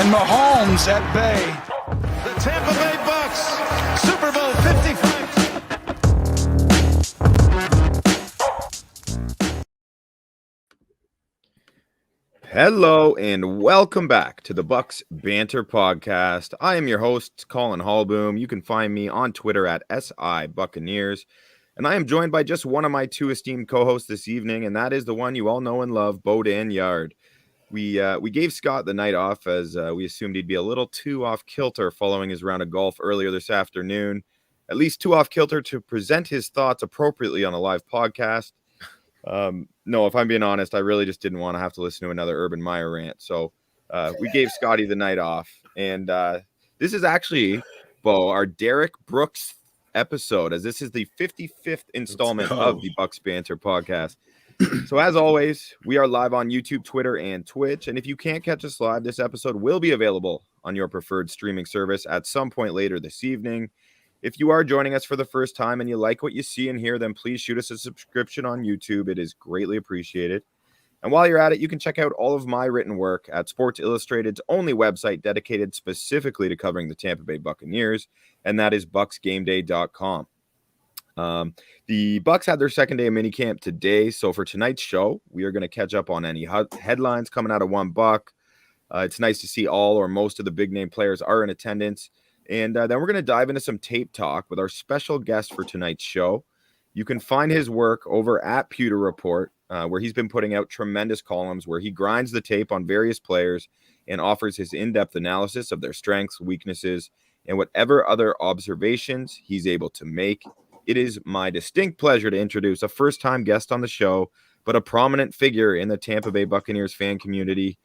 And Mahomes at bay. The Tampa Bay Bucs, Super Bowl 55. Hello and welcome back to the Bucs Banter Podcast. I am your host, Collin Hall. You can find me on Twitter at SI Buccaneers. And I am joined by just one of my two esteemed co-hosts this evening, and that is the one you all know and love, Bo Yard. We gave Scott the night off as we assumed he'd be a little too off kilter following his round of golf earlier this afternoon. At least too off kilter to present his thoughts appropriately on a live podcast. No, if I'm being honest, I really just didn't want to have to listen to another Urban Meyer rant. So we gave Scotty the night off. And this is actually, Bo, our Derek Brooks episode, as this is the 55th installment of the Bucs Banter Podcast. So as always, we are live on YouTube, Twitter, and Twitch. And if you can't catch us live, this episode will be available on your preferred streaming service at some point later this evening. If you are joining us for the first time and you like what you see and hear, then please shoot us a subscription on YouTube. It is greatly appreciated. And while you're at it, you can check out all of my written work at Sports Illustrated's only website dedicated specifically to covering the Tampa Bay Buccaneers, and that is bucsgameday.com. The Bucs had their second day of minicamp today, so for tonight's show, we are going to catch up on any headlines coming out of One Buck. It's nice to see all or most of the big-name players are in attendance. And then we're going to dive into some tape talk with our special guest for tonight's show. You can find his work over at Pewter Report, where he's been putting out tremendous columns where he grinds the tape on various players and offers his in-depth analysis of their strengths, weaknesses, and whatever other observations he's able to make. It is my distinct pleasure to introduce a first-time guest on the show, but a prominent figure in the Tampa Bay Buccaneers fan community.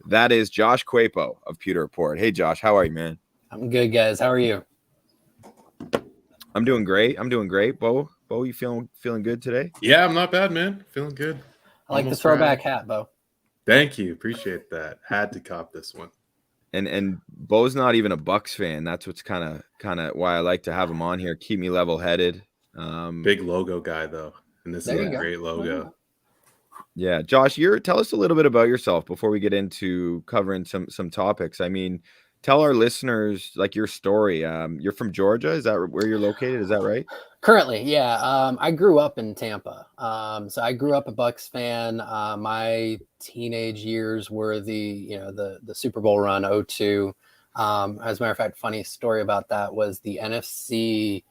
That is Josh Queipo of Pewter Report. Hey, Josh, how are you, man? I'm good, guys. How are you? I'm doing great. Bo, you feeling good today? Yeah, I'm not bad, man. Feeling good. I like the throwback hat, Bo. Thank you. Appreciate that. Had to cop this one. And Bo's not even a Bucs fan. That's what's kind of why I like to have him on here. Keep me level-headed. Big logo guy though, and this is a great logo. Yeah, Josh, tell us a little bit about yourself before we get into covering some topics. I mean, tell our listeners like your story. You're from Georgia. Is that where you're located? Is that right? Currently, yeah. I grew up in Tampa. So I grew up a Bucs fan. My teenage years were the Super Bowl run 2002. As a matter of fact, funny story about that was the NFC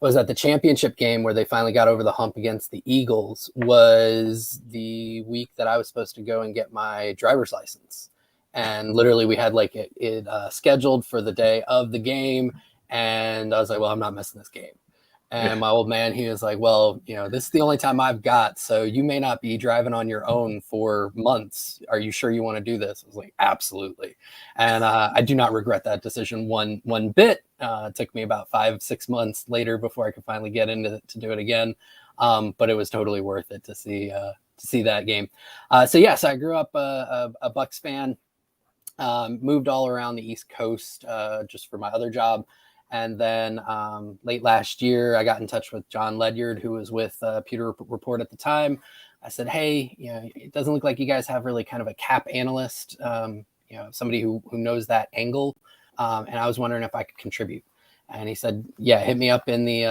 was at the championship game where they finally got over the hump against the Eagles was the week that I was supposed to go and get my driver's license. And literally we had it scheduled for the day of the game. And I was like, well, I'm not missing this game. And my old man, he was like, well, this is the only time I've got. So you may not be driving on your own for months. Are you sure you want to do this? I was like, absolutely. And I do not regret that decision one bit. It took me about 5-6 months later before I could finally get into to do it again. But it was totally worth it to see that game. So I grew up a Bucs fan. Moved all around the East Coast just for my other job. And then late last year, I got in touch with John Leonard, who was with Pewter Report at the time. I said, hey, it doesn't look like you guys have really kind of a cap analyst, somebody who knows that angle. And I was wondering if I could contribute. And he said, yeah, hit me up in the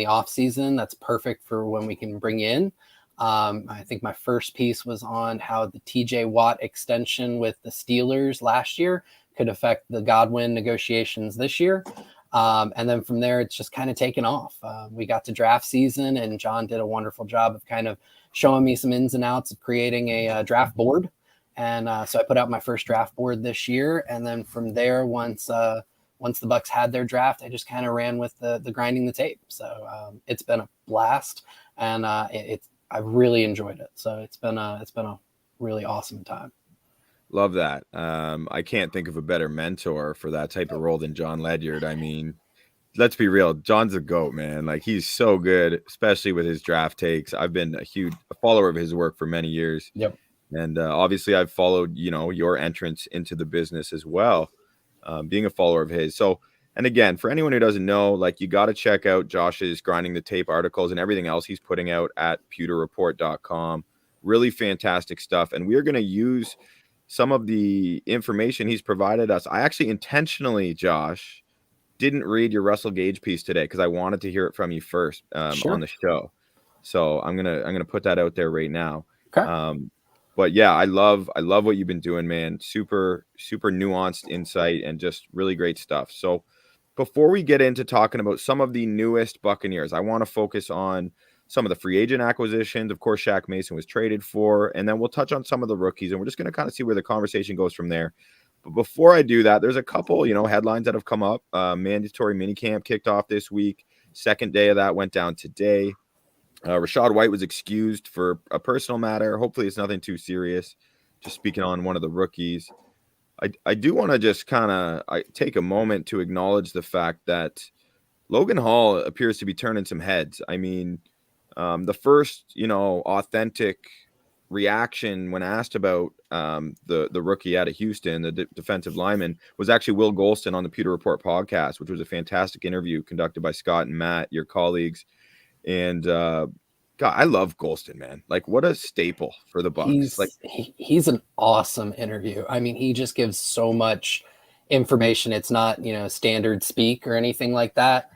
off season. That's perfect for when we can bring you in. I think my first piece was on how the TJ Watt extension with the Steelers last year could affect the Godwin negotiations this year. And then from there, it's just kind of taken off. We got to draft season and John did a wonderful job of kind of showing me some ins and outs of creating a draft board. And so I put out my first draft board this year. And then from there, once the Bucs had their draft, I just kind of ran with the grinding the tape. So it's been a blast and I've really enjoyed it. So it's been a really awesome time. Love that. I can't think of a better mentor for that type of role than John Leonard. I mean, let's be real. John's a GOAT, man. Like he's so good, especially with his draft takes. I've been a follower of his work for many years. Yep. And obviously I've followed, your entrance into the business as well, being a follower of his. So, and again, for anyone who doesn't know, like you got to check out Josh's grinding the tape articles and everything else he's putting out at PewterReport.com. Really fantastic stuff. And we are going to use some of the information he's provided us. I actually intentionally, Josh, didn't read your Russell Gage piece today because I wanted to hear it from you first on the show. So I'm gonna put that out there right now. Okay. But yeah, I love what you've been doing, man. Super nuanced insight and just really great stuff. So before we get into talking about some of the newest Buccaneers, I want to focus on some of the free agent acquisitions. Of course, Shaq Mason was traded for, and then we'll touch on some of the rookies, and we're just going to kind of see where the conversation goes from there. But before I do that, there's a couple, headlines that have come up. Mandatory minicamp kicked off this week. Second day of that went down today. Rachaad White was excused for a personal matter. Hopefully it's nothing too serious. Just speaking on one of the rookies. I do want to just kind of take a moment to acknowledge the fact that Logan Hall appears to be turning some heads. I mean, the first, authentic reaction when asked about the rookie out of Houston, the defensive lineman, was actually Will Golston on the Pewter Report podcast, which was a fantastic interview conducted by Scott and Matt, your colleagues. And God, I love Golston, man. Like, what a staple for the Bucs. He's an awesome interview. I mean, he just gives so much information. It's not, standard speak or anything like that.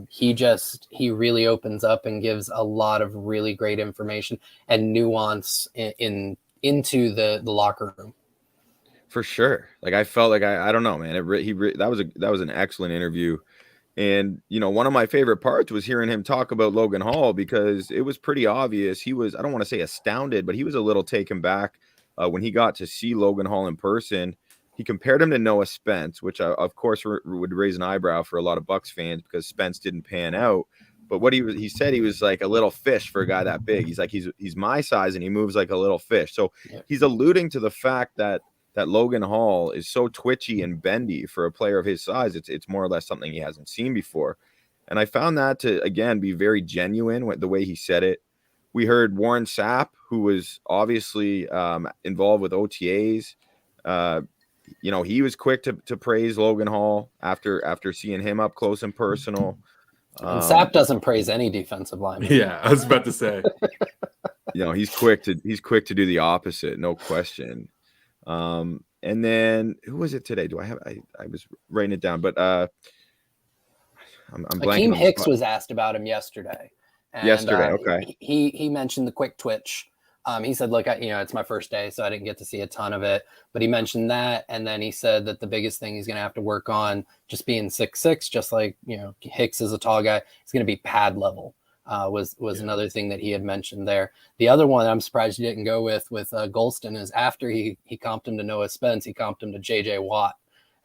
He really opens up and gives a lot of really great information and nuance into the locker room. For sure. Like, I felt like I don't know, man. That was an excellent interview. And, one of my favorite parts was hearing him talk about Logan Hall, because it was pretty obvious. He was, I don't want to say astounded, but he was a little taken back when he got to see Logan Hall in person. He compared him to Noah Spence, which of course would raise an eyebrow for a lot of Bucs fans because Spence didn't pan out. But what he said, he was like a little fish for a guy that big. He's like, he's my size and he moves like a little fish. So he's alluding to the fact that Logan Hall is so twitchy and bendy for a player of his size. It's more or less something he hasn't seen before. And I found that to, again, be very genuine with the way he said it. We heard Warren Sapp, who was obviously involved with OTAs. He was quick to praise Logan Hall after seeing him up close and personal. And Sapp doesn't praise any defensive lineman. Yeah, I was about to say. He's quick to do the opposite, no question. And then who was it today? I was writing it down, but I'm blanking. Akiem Hicks was asked about him yesterday. And, okay. He mentioned the quick twitch. He said, look, it's my first day, so I didn't get to see a ton of it, but he mentioned that. And then he said that the biggest thing he's going to have to work on, just being 6'6", just like, Hicks is a tall guy, is going to be pad level. Was another thing that he had mentioned there. The other one I'm surprised you didn't go with Golston is after he comped him to Noah Spence, he comped him to JJ Watt.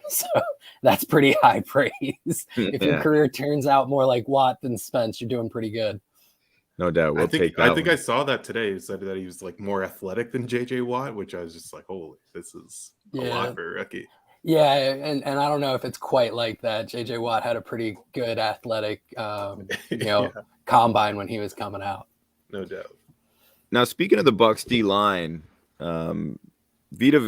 So that's pretty high praise. If your career turns out more like Watt than Spence, you're doing pretty good. No doubt. I think I saw that today. It said that he was like more athletic than JJ Watt, which I was just like, holy, this is a lot for a rookie. Yeah, and I don't know if it's quite like that. JJ Watt had a pretty good athletic combine when he was coming out. No doubt. Now, speaking of the Bucs D line, Vita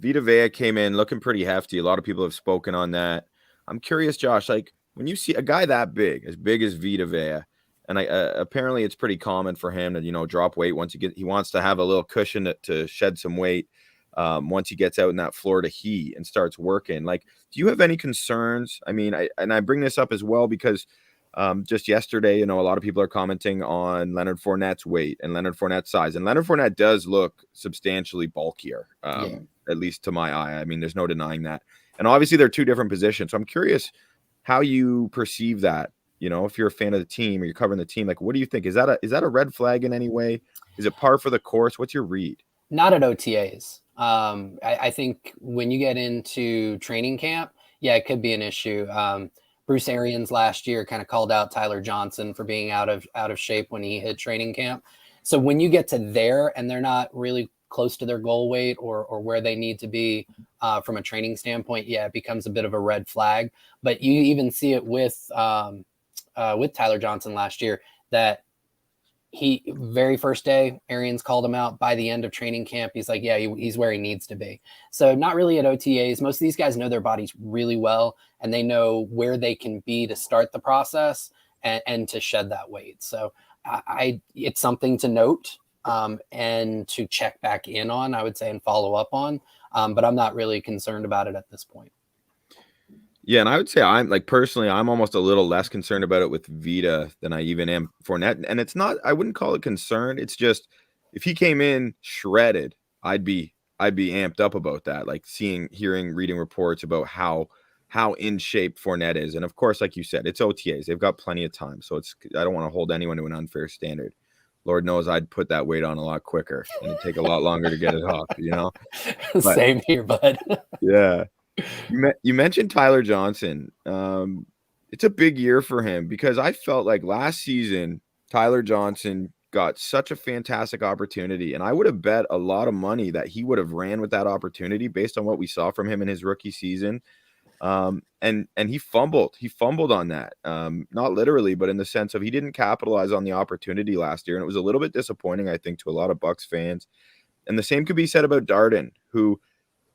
Vea came in looking pretty hefty. A lot of people have spoken on that. I'm curious, Josh, like when you see a guy that big as Vita Vea, and apparently it's pretty common for him to, drop weight once he wants to have a little cushion to shed some weight once he gets out in that Florida heat and starts working. Like, do you have any concerns? I mean, I bring this up as well because just yesterday, a lot of people are commenting on Leonard Fournette's weight and Leonard Fournette's size. And Leonard Fournette does look substantially bulkier, at least to my eye. I mean, there's no denying that. And obviously they're two different positions. So I'm curious how you perceive that. If you're a fan of the team or you're covering the team, like, what do you think? Is that a red flag in any way? Is it par for the course? What's your read? Not at OTAs. I think when you get into training camp, it could be an issue. Bruce Arians last year kind of called out Tyler Johnson for being out of shape when he hit training camp. So when you get to there and they're not really close to their goal weight or where they need to be from a training standpoint, it becomes a bit of a red flag. But you even see it with Tyler Johnson last year that he very first day, Arians called him out. By the end of training camp, he's like, he's where he needs to be. So not really at OTAs. Most of these guys know their bodies really well, and they know where they can be to start the process and to shed that weight. So it's something to note. and to check back in on, I would say, and follow up on. But I'm not really concerned about it at this point. Yeah, and I would say I'm personally, I'm almost a little less concerned about it with Vita than I even am Fournette. And it's not, I wouldn't call it concern. It's just if he came in shredded, I'd be amped up about that. Like hearing, reading reports about how in shape Fournette is. And of course, like you said, it's OTAs. They've got plenty of time. So I don't want to hold anyone to an unfair standard. Lord knows I'd put that weight on a lot quicker and it'd take a lot longer to get it off, But, same here, bud. Yeah. You mentioned Tyler Johnson. It's a big year for him because I felt like last season, Tyler Johnson got such a fantastic opportunity. And I would have bet a lot of money that he would have ran with that opportunity based on what we saw from him in his rookie season. And he fumbled. He fumbled on that. Not literally, but in the sense of he didn't capitalize on the opportunity last year. And it was a little bit disappointing, I think, to a lot of Bucs fans. And the same could be said about Darden, who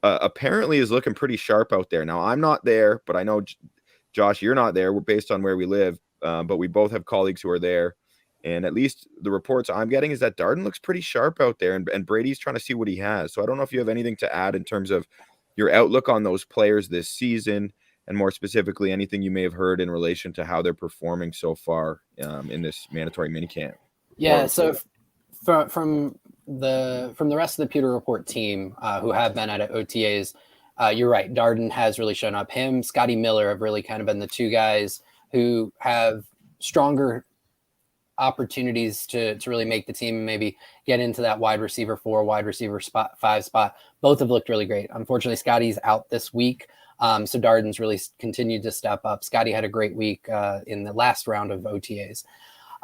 apparently is looking pretty sharp out there. Now, I'm not there, but I know, Josh, you're not there. We're based on where we live, but we both have colleagues who are there. And at least the reports I'm getting is that Darden looks pretty sharp out there, and Brady's trying to see what he has. So I don't know if you have anything to add in terms of your outlook on those players this season, and more specifically, anything you may have heard in relation to how they're performing so far in this mandatory minicamp. Yeah, so from the rest of the Pewter Report team who have been at OTAs, you're right. Darden has really shown up. Him, Scotty Miller have really kind of been the two guys who have stronger opportunities to really make the team and maybe get into that wide receiver 4, wide receiver 5 spot. Both have looked really great. Unfortunately, Scotty's out this week. So Darden's really continued to step up. Scotty had a great week in the last round of OTAs.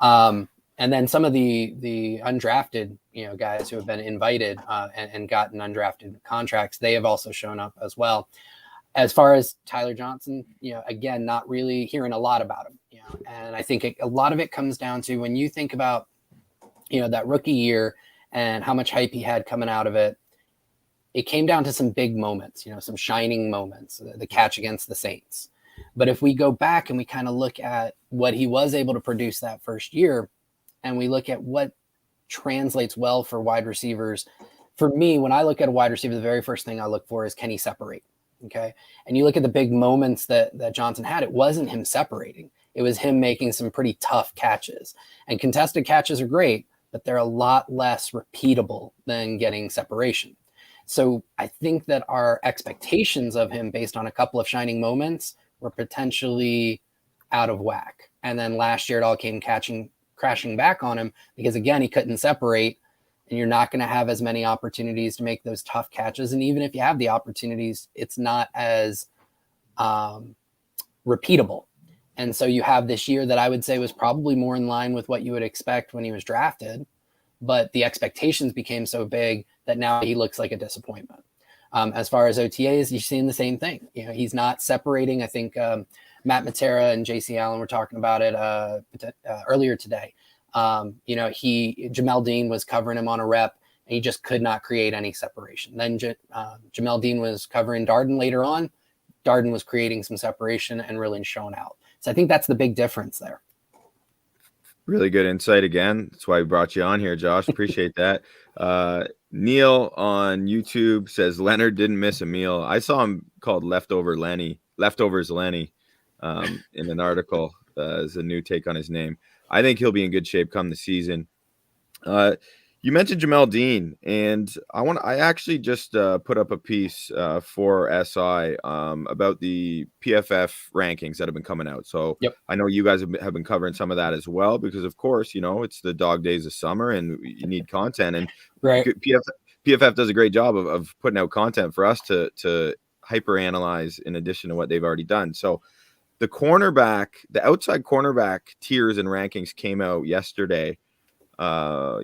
And then some of the undrafted, guys who have been invited and gotten undrafted contracts, they have also shown up as well. As far as Tyler Johnson, again, not really hearing a lot about him. And I think a lot of it comes down to when you think about, that rookie year and how much hype he had coming out of it. It came down to some big moments, some shining moments, the catch against the Saints. But if we go back and we kind of look at what he was able to produce that first year, and we look at what translates well for wide receivers, for me, when I look at a wide receiver, the very first thing I look for is, can he separate? Okay. And you look at the big moments that Johnson had, it wasn't him separating. It was him making some pretty tough catches. And contested catches are great, but they're a lot less repeatable than getting separation. So I think that our expectations of him based on a couple of shining moments were potentially out of whack. And then last year it all came crashing back on him because, again, he couldn't separate, and you're not going to have as many opportunities to make those tough catches. And even if you have the opportunities, it's not as repeatable. And so you have this year that I would say was probably more in line with what you would expect when he was drafted, but the expectations became so big that now he looks like a disappointment. As far as OTAs, you're seeing the same thing. He's not separating. I think Matt Matera and JC Allen were talking about it earlier today. Jamel Dean was covering him on a rep, and he just could not create any separation. Then Jamel Dean was covering Darden later on. Darden was creating some separation and really showing out. So I think that's the big difference there. Really good insight again. That's why we brought you on here, Josh. Appreciate that. Neil on YouTube says Leonard didn't miss a meal. I saw him called Leftovers Lenny in an article as a new take on his name. I think he'll be in good shape come the season. You mentioned Jamel Dean, and I actually just put up a piece for SI about the PFF rankings that have been coming out. So yep. I know you guys have been covering some of that as well, because of course, it's the dog days of summer and you need content, and right. PFF does a great job of putting out content for us to hyper analyze in addition to what they've already done. So the outside cornerback tiers and rankings came out yesterday, 2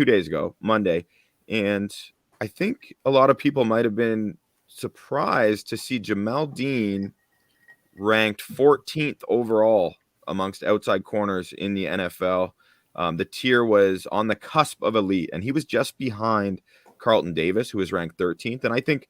days ago, Monday. And I think a lot of people might have been surprised to see Jamel Dean ranked 14th overall amongst outside corners in the NFL. The tier was on the cusp of elite, and he was just behind Carlton Davis, who was ranked 13th. And I think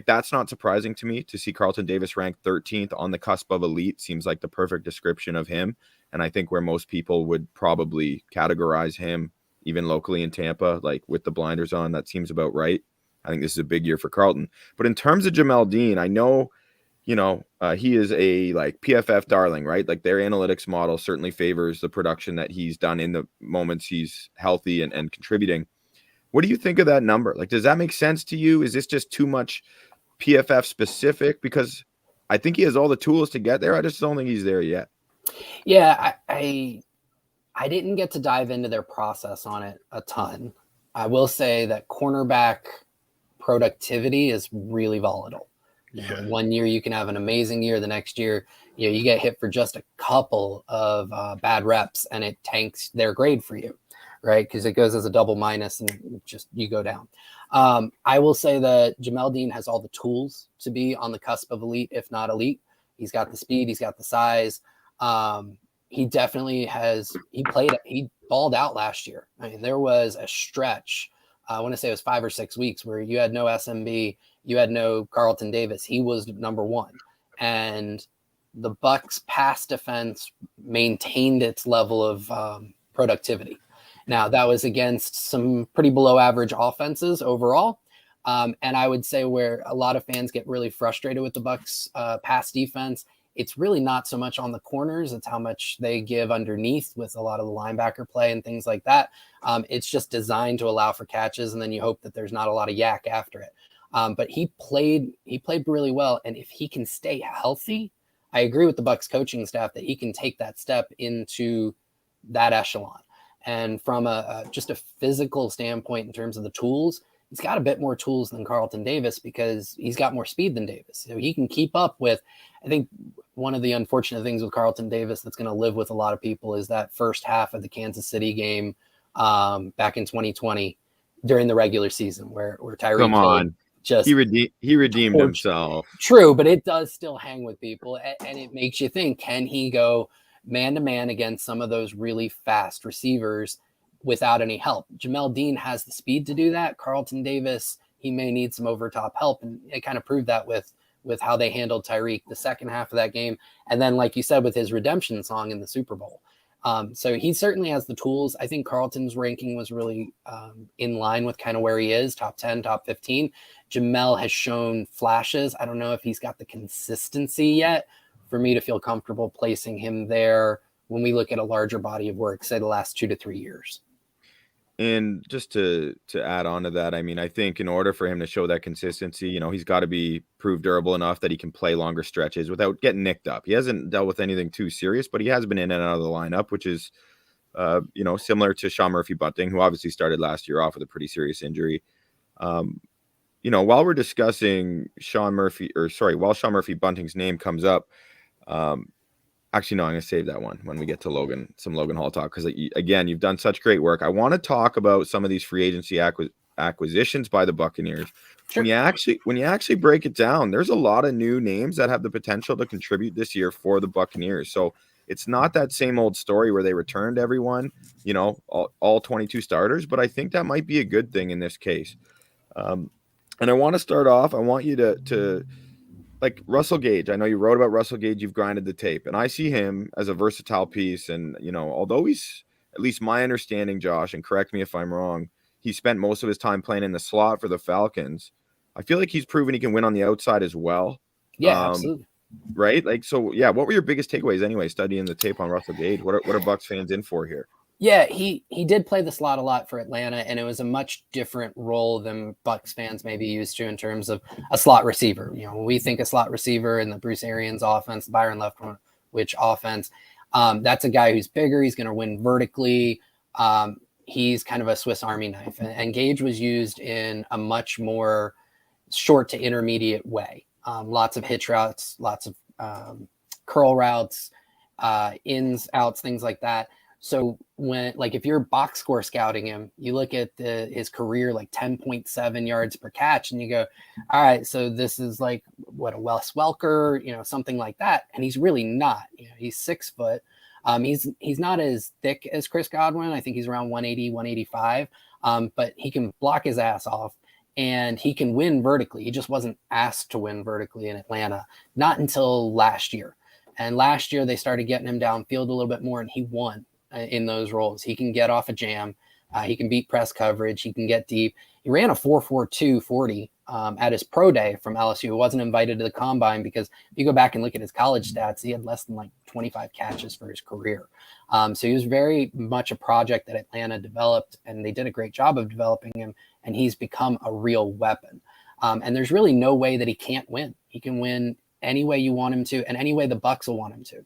that's not surprising to me to see Carlton Davis ranked 13th on the cusp of elite. Seems like the perfect description of him. And I think where most people would probably categorize him, even locally in Tampa, like with the blinders on, that seems about right. I think this is a big year for Carlton. But in terms of Jamel Dean, I know, he is a like PFF darling, right? Like their analytics model certainly favors the production that he's done in the moments he's healthy and contributing. What do you think of that number? Like, does that make sense to you? Is this just too much PFF specific? Because I think he has all the tools to get there. I just don't think he's there yet. Yeah, I didn't get to dive into their process on it a ton. I will say that cornerback productivity is really volatile. One year you can have an amazing year. The next year, you get hit for just a couple of bad reps and it tanks their grade for you, right? Because it goes as a double minus and just you go down. I will say that Jamel Dean has all the tools to be on the cusp of elite, if not elite. He's got the speed. He's got the size. He definitely has. He balled out last year. I mean, there was a stretch. I want to say it was 5 or 6 weeks where you had no SMB, you had no Carlton Davis. He was number one, and the Bucs pass defense maintained its level of productivity. Now that was against some pretty below average offenses overall. And I would say where a lot of fans get really frustrated with the Bucs pass defense, it's really not so much on the corners. It's how much they give underneath with a lot of the linebacker play and things like that. It's just designed to allow for catches, and then you hope that there's not a lot of yak after it. But he played really well. And if he can stay healthy, I agree with the Bucs coaching staff that he can take that step into that echelon. And from just a physical standpoint in terms of the tools, he's got a bit more tools than Carlton Davis because he's got more speed than Davis. So he can keep up with, I think one of the unfortunate things with Carlton Davis that's going to live with a lot of people is that first half of the Kansas City game back in 2020 during the regular season where Tyreek he redeemed himself. True, but it does still hang with people, and it makes you think, can he go man-to-man against some of those really fast receivers without any help? Jamel Dean has the speed to do that. Carlton Davis, he may need some over-top help, and it kind of proved that with how they handled Tyreek the second half of that game. And then, like you said, with his redemption song in the Super Bowl. So he certainly has the tools. I think Carlton's ranking was really in line with kind of where he is, top 10, top 15. Jamel has shown flashes. I don't know if he's got the consistency yet for me to feel comfortable placing him there when we look at a larger body of work, say the last 2 to 3 years. And just to add on to that, I mean, I think in order for him to show that consistency, he's got to be proved durable enough that he can play longer stretches without getting nicked up. He hasn't dealt with anything too serious, but he has been in and out of the lineup, which is, similar to Sean Murphy-Bunting, who obviously started last year off with a pretty serious injury. While we're discussing while Sean Murphy-Bunting's name comes up, actually, no, I'm going to save that one when we get to some Logan Hall talk, because, again, you've done such great work. I want to talk about some of these free agency acquisitions by the Buccaneers. Sure. When you actually break it down, there's a lot of new names that have the potential to contribute this year for the Buccaneers. So it's not that same old story where they returned everyone, all 22 starters, but I think that might be a good thing in this case. And I want to start off, I want you to like Russell Gage. I know you wrote about Russell Gage, you've grinded the tape, and I see him as a versatile piece. And, although he's, at least my understanding, Josh, and correct me if I'm wrong, he spent most of his time playing in the slot for the Falcons. I feel like he's proven he can win on the outside as well. Yeah, absolutely. Right? Like, so yeah, what were your biggest takeaways anyway, studying the tape on Russell Gage? What are Bucs fans in for here? Yeah, he did play the slot a lot for Atlanta, and it was a much different role than Bucs fans may be used to in terms of a slot receiver. When we think a slot receiver in the Bruce Arians offense, the Byron Leftwich offense, that's a guy who's bigger. He's going to win vertically. He's kind of a Swiss Army knife, and Gage was used in a much more short to intermediate way. Lots of hitch routes, lots of curl routes, ins, outs, things like that. So if you're box score scouting him, you look at his career, like 10.7 yards per catch, and you go, all right, so this is like what, a Wes Welker, something like that. And he's really not. He's 6 foot. He's not as thick as Chris Godwin. I think he's around 180, 185. But he can block his ass off, and he can win vertically. He just wasn't asked to win vertically in Atlanta, not until last year. And last year they started getting him downfield a little bit more, and he won in those roles. He can get off a jam. He can beat press coverage. He can get deep. He ran a 4.42 40 at his pro day from LSU. He wasn't invited to the combine because if you go back and look at his college stats, he had less than like 25 catches for his career. So he was very much a project that Atlanta developed, and they did a great job of developing him, and he's become a real weapon. And there's really no way that he can't win. He can win any way you want him to, and any way the Bucs will want him to.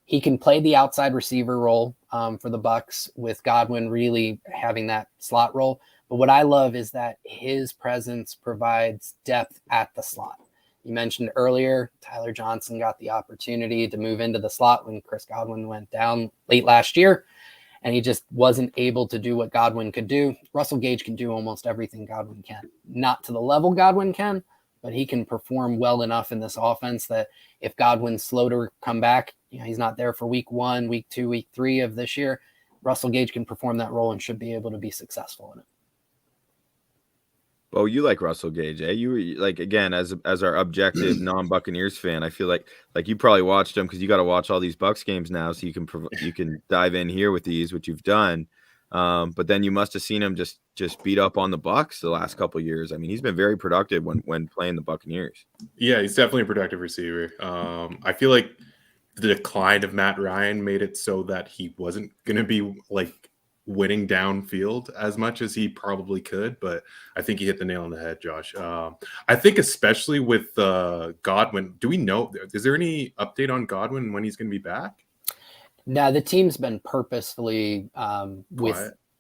He can play the outside receiver role for the Bucs, with Godwin really having that slot role. But what I love is that his presence provides depth at the slot. You mentioned earlier, Tyler Johnson got the opportunity to move into the slot when Chris Godwin went down late last year, and he just wasn't able to do what Godwin could do. Russell Gage can do almost everything Godwin can. Not to the level Godwin can, but he can perform well enough in this offense that if Godwin's slow to come back, he's not there for week 1, week 2, week 3 of this year, Russell Gage can perform that role and should be able to be successful in it. Oh, you like Russell Gage, eh? You were like, again, as our objective non-Buccaneers fan, I feel like you probably watched him because you got to watch all these Bucs games now, so you can dive in here with these, which you've done. But then you must have seen him just beat up on the Bucs the last couple of years. I mean, he's been very productive when playing the Buccaneers. Yeah, he's definitely a productive receiver. I feel like the decline of Matt Ryan made it so that he wasn't going to be like winning downfield as much as he probably could, but I think he hit the nail on the head, Josh. I think especially with Godwin, do we know, is there any update on Godwin when he's going to be back? No, the team's been purposefully they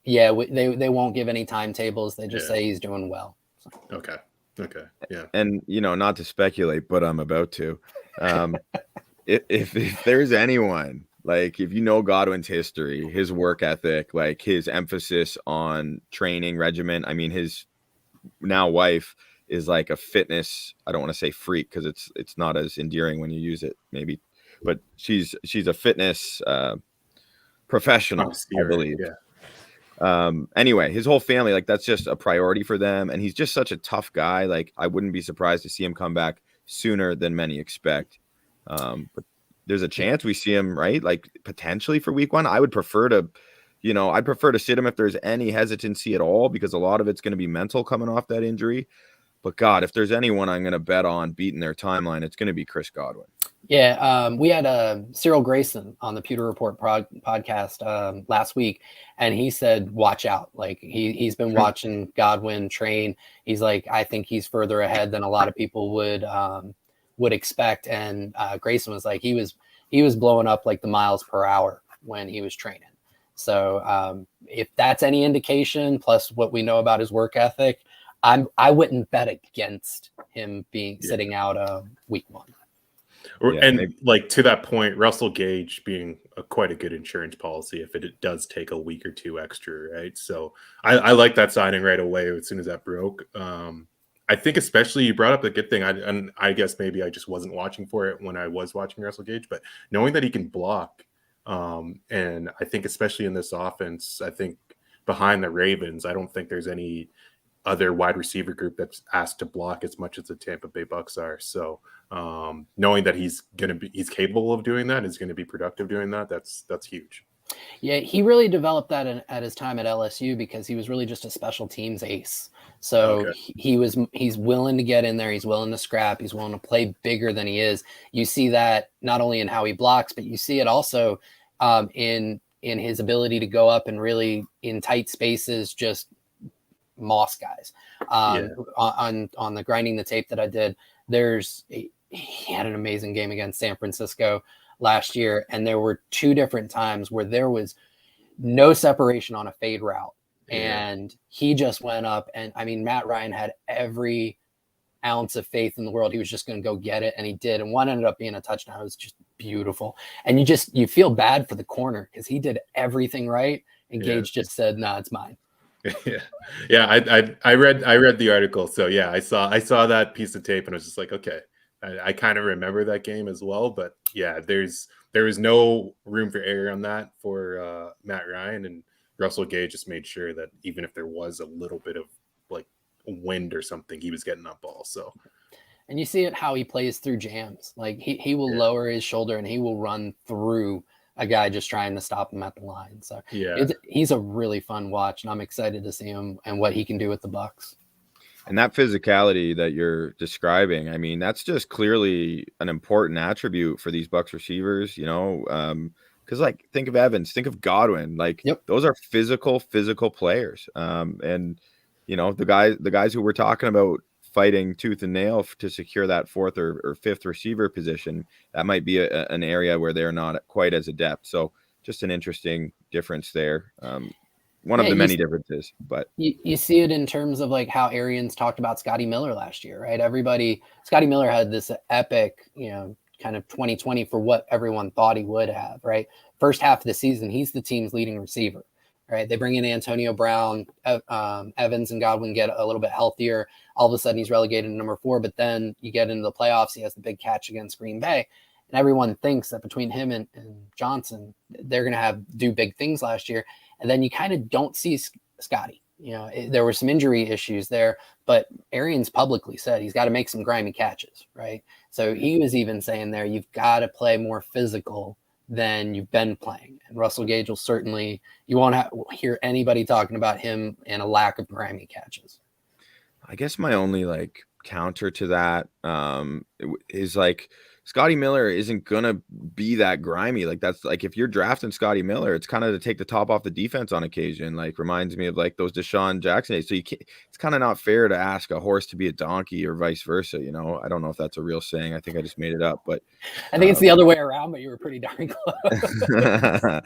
won't give any timetables. They just say he's doing well. So. Okay. Yeah. And not to speculate, but I'm about to. If there's anyone, like, if you know Godwin's history, his work ethic, like his emphasis on training regimen, I mean, his now wife is like a fitness, I don't want to say freak because it's not as endearing when you use it, maybe, but she's a fitness professional, I believe. Yeah. Anyway, his whole family, like, that's just a priority for them, and he's just such a tough guy. Like, I wouldn't be surprised to see him come back sooner than many expect. But there's a chance we see him, right? Like, potentially for week 1. I would prefer to, I'd prefer to sit him if there's any hesitancy at all, because a lot of it's going to be mental coming off that injury. But God, if there's anyone I'm going to bet on beating their timeline, it's going to be Chris Godwin. Yeah, we had Cyril Grayson on the Pewter Report podcast last week, and he said, watch out. Like, he's been watching Godwin train. He's like, I think he's further ahead than a lot of people would expect. And Grayson was like, he was blowing up like the miles per hour when he was training. So if that's any indication, plus what we know about his work ethic, I wouldn't bet against him sitting out week 1. Like, to that point, Russell Gage being quite a good insurance policy if it does take a week or 2 extra, right? So I like that signing right away as soon as that broke. I think especially you brought up a good thing. I guess maybe I just wasn't watching for it when I was watching Russell Gage, but knowing that he can block, and I think especially in this offense, I think behind the Ravens, I don't think there's any other wide receiver group that's asked to block as much as the Tampa Bay Bucs are. So knowing that he's capable of doing that, is going to be productive doing that, that's huge. Yeah, he really developed that at his time at LSU because he was really just a special teams ace. So he's willing to get in there. He's willing to scrap. He's willing to play bigger than he is. You see that not only in how he blocks, but you see it also in his ability to go up and really in tight spaces, just moss guys. On the grinding the tape that I did, he had an amazing game against San Francisco last year, and there were 2 different times where there was no separation on a fade route, and he just went up, and I mean, Matt Ryan had every ounce of faith in the world he was just going to go get it, and he did, and one ended up being a touchdown. It was just beautiful, and you feel bad for the corner because he did everything right, and Gage just said, "No, it's mine." I read the article, so I saw that piece of tape, and I was just like, okay, I kind of remember that game as well, but there is no room for error on that for Matt Ryan, and Russell Gage just made sure that even if there was a little bit of like wind or something, he was getting that ball. So, and you see it how he plays through jams. Like he will lower his shoulder and he will run through a guy just trying to stop him at the line. So yeah, he's a really fun watch, and I'm excited to see him and what he can do with the Bucs. And that physicality that you're describing, I mean, that's just clearly an important attribute for these Bucs receivers, because like think of Evans, think of Godwin, like those are physical players. And the guys who we're talking about fighting tooth and nail to secure that fourth or fifth receiver position, that might be an area where they're not quite as adept. So just an interesting difference there. One of the many differences, but you see it in terms of like how Arians talked about Scotty Miller last year, right? Scotty Miller had this epic, kind of 2020 for what everyone thought he would have, right? First half of the season, he's the team's leading receiver, right? They bring in Antonio Brown, Evans and Godwin get a little bit healthier. All of a sudden he's relegated to number 4, but then you get into the playoffs, he has the big catch against Green Bay. And everyone thinks that between him and Johnson, they're going to do big things last year. And then you kind of don't see Scotty. There were some injury issues there, but Arians publicly said he's got to make some grimy catches, right? So he was even saying there, you've got to play more physical than you've been playing. And Russell Gage will certainly, you won't hear anybody talking about him and a lack of grimy catches. I guess my only counter to that is Scotty Miller isn't gonna be that grimy. That's if you're drafting Scotty Miller, it's kind of to take the top off the defense on occasion. Reminds me of those Deshaun Jackson days. So it's kind of not fair to ask a horse to be a donkey or vice versa. I don't know if that's a real saying. I think I just made it up, but I think it's the other way around. But you were pretty darn close.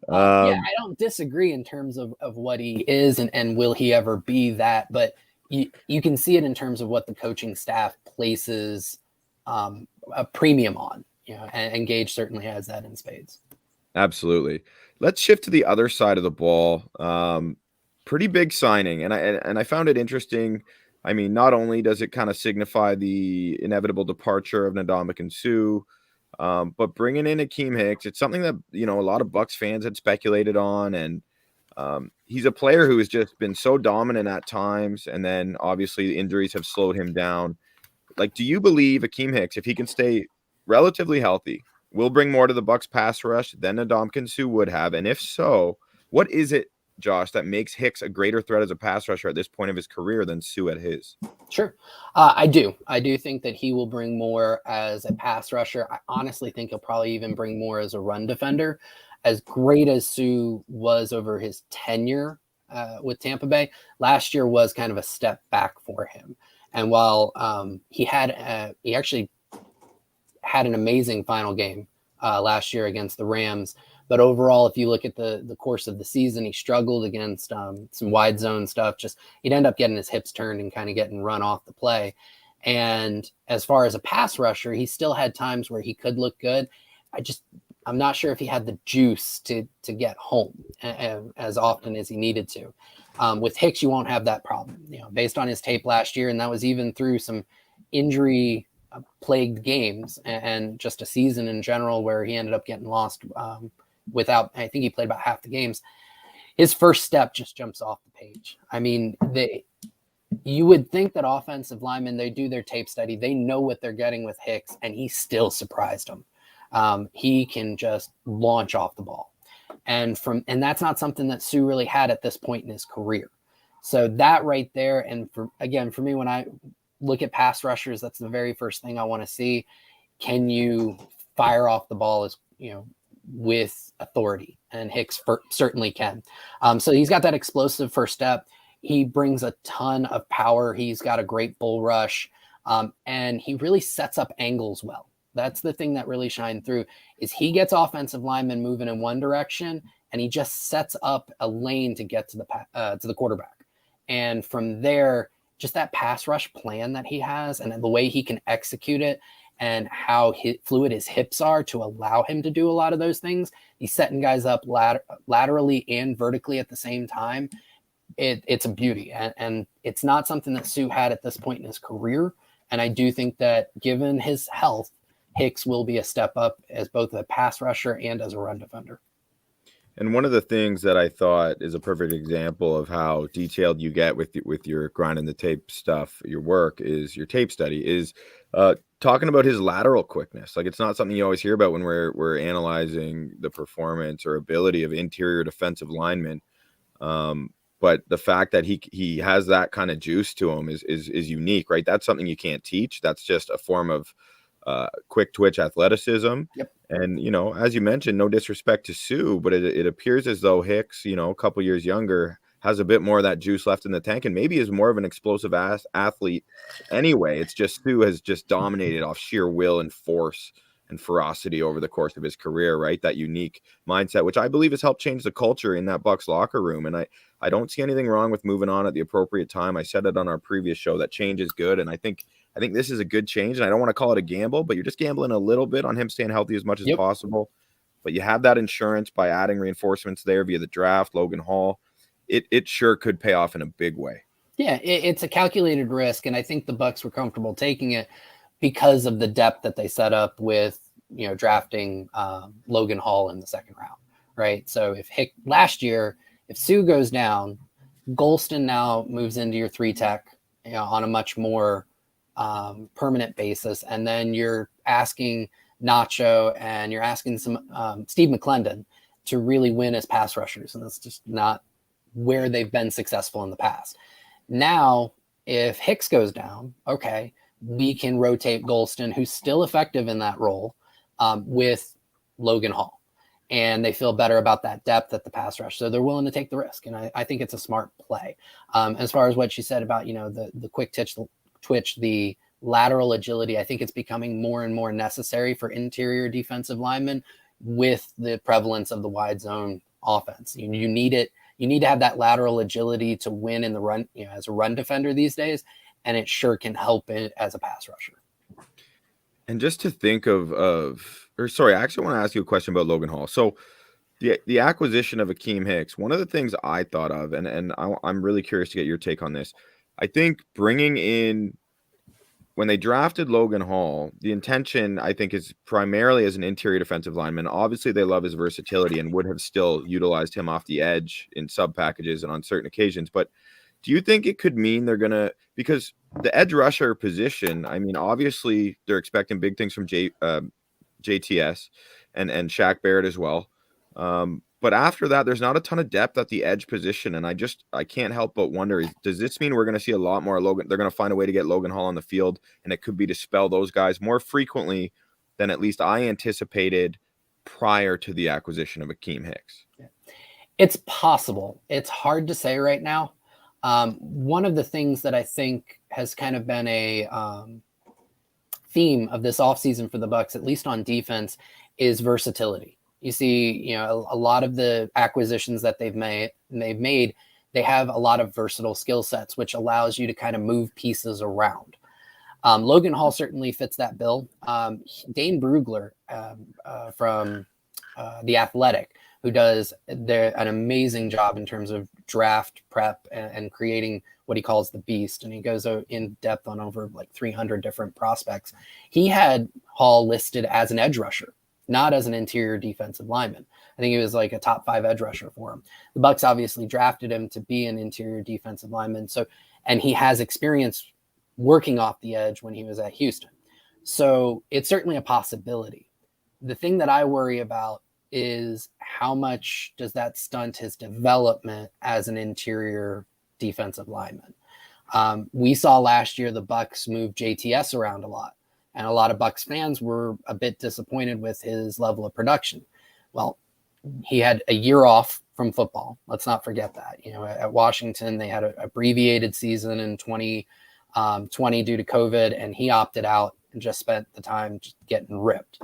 I don't disagree in terms of what he is and will he ever be that. But you can see it in terms of what the coaching staff places a premium on, and Gage certainly has that in spades. Absolutely. Let's shift to the other side of the ball. Pretty big signing, and I found it interesting. I mean, not only does it kind of signify the inevitable departure of Ndamukong Suh, but bringing in Akiem Hicks, it's something that a lot of Bucs fans had speculated on, and he's a player who has just been so dominant at times, and then obviously the injuries have slowed him down. Do you believe Akiem Hicks, if he can stay relatively healthy, will bring more to the Bucs pass rush than Ndamukong Suh would have? And if so, what is it, Josh, that makes Hicks a greater threat as a pass rusher at this point of his career than Suh at his? Sure. I do think that he will bring more as a pass rusher. I honestly think he'll probably even bring more as a run defender. As great as Suh was over his tenure with Tampa Bay, last year was kind of a step back for him. And while he actually had an amazing final game last year against the Rams, but overall, if you look at the course of the season, he struggled against some wide zone stuff. He'd end up getting his hips turned and kind of getting run off the play. And as far as a pass rusher, he still had times where he could look good. I'm not sure if he had the juice to get home as often as he needed to. With Hicks, you won't have that problem, based on his tape last year. And that was even through some injury plagued games and just a season in general where he ended up getting lost I think he played about half the games. His first step just jumps off the page. I mean, you would think that offensive linemen, they do their tape study. They know what they're getting with Hicks, and he still surprised them. He can just launch off the ball. And that's not something that Suh really had at this point in his career. So that right there, and for me, when I look at pass rushers, that's the very first thing I want to see. Can you fire off the ball with authority? And Hicks certainly can. So he's got that explosive first step. He brings a ton of power. He's got a great bull rush, and he really sets up angles well. That's the thing that really shined through is he gets offensive linemen moving in one direction, and he just sets up a lane to get to the quarterback. And from there, just that pass rush plan that he has and the way he can execute it and how fluid his hips are to allow him to do a lot of those things. He's setting guys up laterally and vertically at the same time. It's a beauty. And it's not something that Suh had at this point in his career. And I do think that given his health, Hicks will be a step up as both a pass rusher and as a run defender. And one of the things that I thought is a perfect example of how detailed you get with your grinding the tape stuff, your work is your tape study is talking about his lateral quickness. Like, it's not something you always hear about when we're analyzing the performance or ability of interior defensive linemen. But the fact that he has that kind of juice to him is unique, right? That's something you can't teach. That's just a form of quick twitch athleticism. Yep. And, as you mentioned, no disrespect to Sue, but it appears as though Hicks, a couple years younger, has a bit more of that juice left in the tank and maybe is more of an explosive athlete anyway. It's just Sue has just dominated off sheer will and force and ferocity over the course of his career, right? That unique mindset, which I believe has helped change the culture in that Bucs locker room. And I don't see anything wrong with moving on at the appropriate time. I said it on our previous show that change is good. And I think this is a good change. And I don't want to call it a gamble, but you're just gambling a little bit on him staying healthy as much as possible. But you have that insurance by adding reinforcements there via the draft, Logan Hall. It sure could pay off in a big way. Yeah, it's a calculated risk. And I think the Bucs were comfortable taking it because of the depth that they set up with, drafting Logan Hall in the second round, right? So last year, if Sue goes down, Golston now moves into your 3 tech, on a much more permanent basis. And then you're asking Nacho and you're asking some Steve McClendon to really win as pass rushers. And that's just not where they've been successful in the past. Now, if Hicks goes down, okay, we can rotate Golston, who's still effective in that role, with Logan Hall. And they feel better about that depth at the pass rush. So they're willing to take the risk. And I think it's a smart play. As far as what she said about, the quick twitch, the lateral agility, I think it's becoming more and more necessary for interior defensive linemen with the prevalence of the wide zone offense. You need it. You need to have that lateral agility to win in the run, as a run defender these days. And it sure can help it as a pass rusher. And just to think I actually want to ask you a question about Logan Hall. So the acquisition of Akiem Hicks, one of the things I thought of, and I'm really curious to get your take on this. I think bringing in, when they drafted Logan Hall, the intention, I think, is primarily as an interior defensive lineman. Obviously, they love his versatility and would have still utilized him off the edge in sub packages and on certain occasions. But do you think it could mean they're going to, because the edge rusher position, I mean, obviously they're expecting big things from JTS and Shaq Barrett as well. But after that, there's not a ton of depth at the edge position. And I can't help but wonder, does this mean we're going to see a lot more Logan? They're going to find a way to get Logan Hall on the field, and it could be to spell those guys more frequently than at least I anticipated prior to the acquisition of Akiem Hicks. It's possible. It's hard to say right now. One of the things that I think has kind of been a theme of this offseason for the Bucs, at least on defense, is versatility. You see, a lot of the acquisitions that they've made, they have a lot of versatile skill sets, which allows you to kind of move pieces around. Logan Hall certainly fits that bill. Dane Brugler from The Athletic, who does an amazing job in terms of draft prep and creating what he calls the beast. And he goes in depth on over like 300 different prospects. He had Hall listed as an edge rusher, not as an interior defensive lineman. I think he was like a top 5 edge rusher for him. The Bucs obviously drafted him to be an interior defensive lineman. And he has experience working off the edge when he was at Houston. So it's certainly a possibility. The thing that I worry about is how much does that stunt his development as an interior defensive lineman? We saw last year the Bucs move JTS around a lot, and a lot of Bucs fans were a bit disappointed with his level of production. Well, he had a year off from football. Let's not forget that. At Washington, they had an abbreviated season in 2020 due to COVID, and he opted out and just spent the time just getting ripped.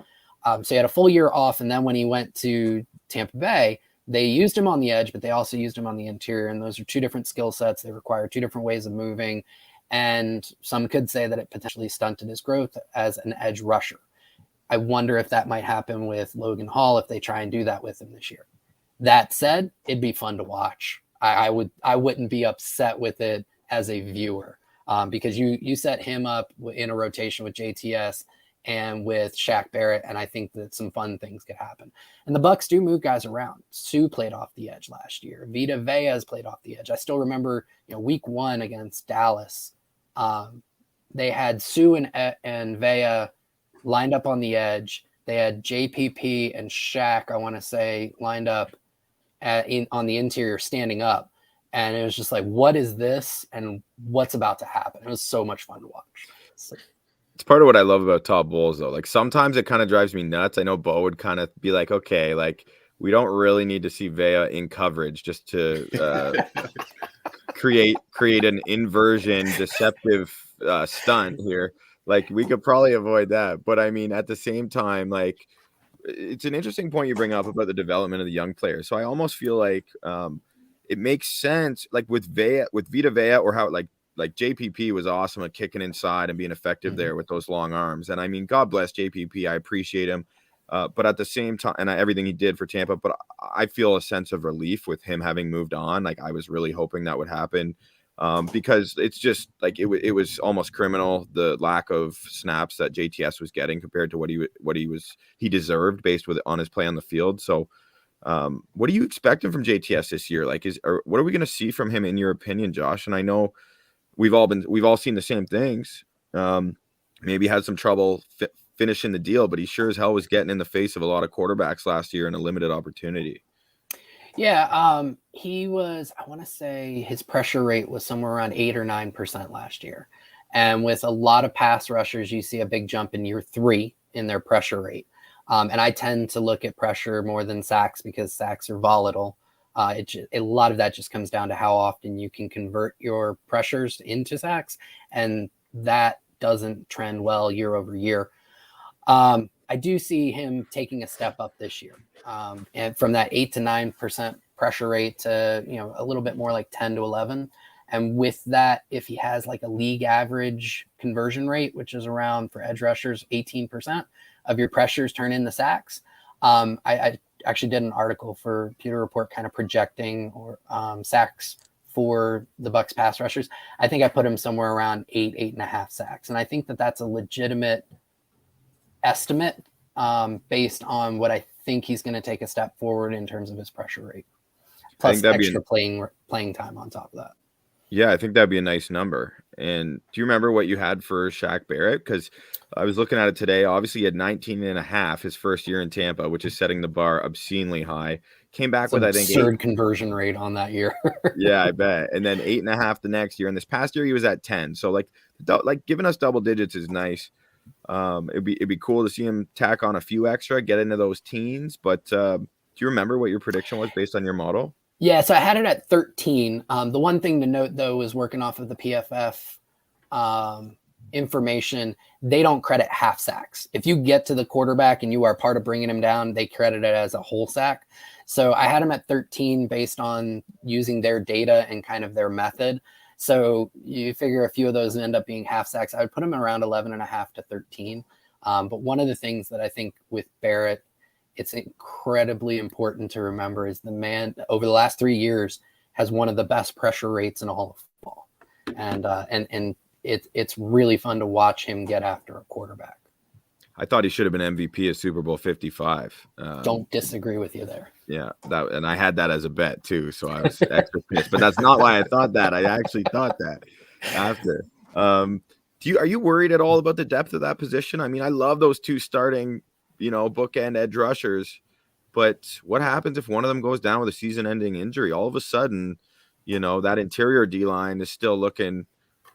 So he had a full year off, and then when he went to Tampa Bay, they used him on the edge, but they also used him on the interior, and those are 2 different skill sets. They require 2 different ways of moving, and some could say that it potentially stunted his growth as an edge rusher. I wonder if that might happen with Logan Hall if they try and do that with him this year. That said, it'd be fun to watch. I wouldn't be upset with it as a viewer, because you set him up in a rotation with JTS, and with Shaq Barrett, and I think that some fun things could happen. And the Bucs do move guys around. Sue played off the edge last year. Vita Vea has played off the edge. I still remember, week 1 against Dallas, they had Sue and Vea lined up on the edge. They had JPP and Shaq, I want to say, lined up on the interior, standing up. And it was just like, what is this? And what's about to happen? It was so much fun to watch. It's part of what I love about Todd Bowles, though. Like, sometimes it kind of drives me nuts. I know Bo would kind of be like, okay, like, we don't really need to see Vea in coverage just to create an inversion, deceptive stunt here. Like, we could probably avoid that. But I mean, at the same time, like, it's an interesting point you bring up about the development of the young players. So I almost feel like it makes sense, like with Vita Vea, or how like JPP was awesome at kicking inside and being effective there with those long arms. And I mean, God bless JPP. I appreciate him. But at the same time, and everything he did for Tampa, but I feel a sense of relief with him having moved on. Like, I was really hoping that would happen because it's just like it was almost criminal, the lack of snaps that JTS was getting compared to what he deserved based on his play on the field. So what are you expecting from JTS this year? Like, what are we going to see from him in your opinion, Josh? And I know we've all seen the same things. Maybe had some trouble finishing the deal, but he sure as hell was getting in the face of a lot of quarterbacks last year in a limited opportunity. Yeah, he was, I want to say his pressure rate was somewhere around 8 or 9% last year. And with a lot of pass rushers, you see a big jump in year 3 in their pressure rate. And I tend to look at pressure more than sacks because sacks are volatile. A lot of that just comes down to how often you can convert your pressures into sacks. And that doesn't trend well year over year. I do see him taking a step up this year. And from that 8 to 9% pressure rate to, a little bit more like 10 to 11. And with that, if he has like a league average conversion rate, which is around, for edge rushers, 18% of your pressures turn into sacks. I actually did an article for Pewter Report kind of projecting sacks for the Bucs pass rushers. I think I put him somewhere around 8.5 sacks. And I think that that's a legitimate estimate based on what I think he's going to take a step forward in terms of his pressure rate, plus extra playing time on top of that. Yeah, I think that'd be a nice number. And do you remember what you had for Shaq Barrett? Because I was looking at it today. Obviously, he had 19.5 his first year in Tampa, which is setting the bar obscenely high. Came back with, I think, absurd conversion rate on that year. Yeah, I bet. And then 8.5 the next year. And this past year, he was at 10. So like giving us double digits is nice. It'd be cool to see him tack on a few extra, get into those teens. But do you remember what your prediction was based on your model? Yeah, so I had it at 13. The one thing to note, though, is working off of the PFF information, they don't credit half sacks. If you get to the quarterback and you are part of bringing him down, they credit it as a whole sack. So I had him at 13 based on using their data and kind of their method. So you figure a few of those end up being half sacks. I would put him around 11.5 to 13. But one of the things that I think with Barrett, it's incredibly important to remember is the man over the last 3 years has one of the best pressure rates in all of football. And it's really fun to watch him get after a quarterback. I thought he should have been MVP of Super Bowl 55. Don't disagree with you there. Yeah, and I had that as a bet too, so I was extra pissed. But that's not why I thought that. I actually thought that after. Are you worried at all about the depth of that position? I mean, I love those two starting, bookend edge rushers, but what happens if one of them goes down with a season-ending injury? All of a sudden, that interior D-line is still looking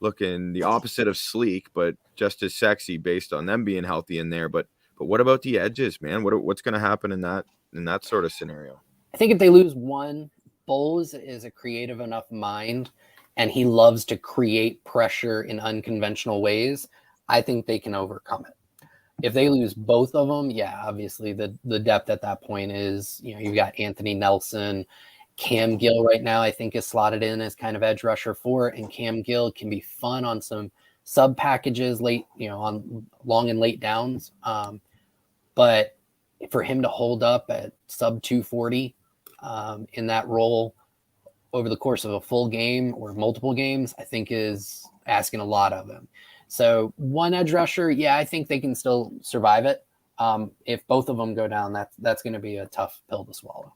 the opposite of sleek, but just as sexy based on them being healthy in there. But what about the edges, man? What's going to happen in that sort of scenario? I think if they lose one, Bowles is a creative enough mind, and he loves to create pressure in unconventional ways. I think they can overcome it. If they lose both of them, yeah, obviously the depth at that point is, you've got Anthony Nelson. Cam Gill right now, I think, is slotted in as kind of edge rusher 4, and Cam Gill can be fun on some sub packages late, on long and late downs. But for him to hold up at sub 240 in that role over the course of a full game or multiple games, I think is asking a lot of him. So one edge rusher, yeah, I think they can still survive it. If both of them go down, that's going to be a tough pill to swallow.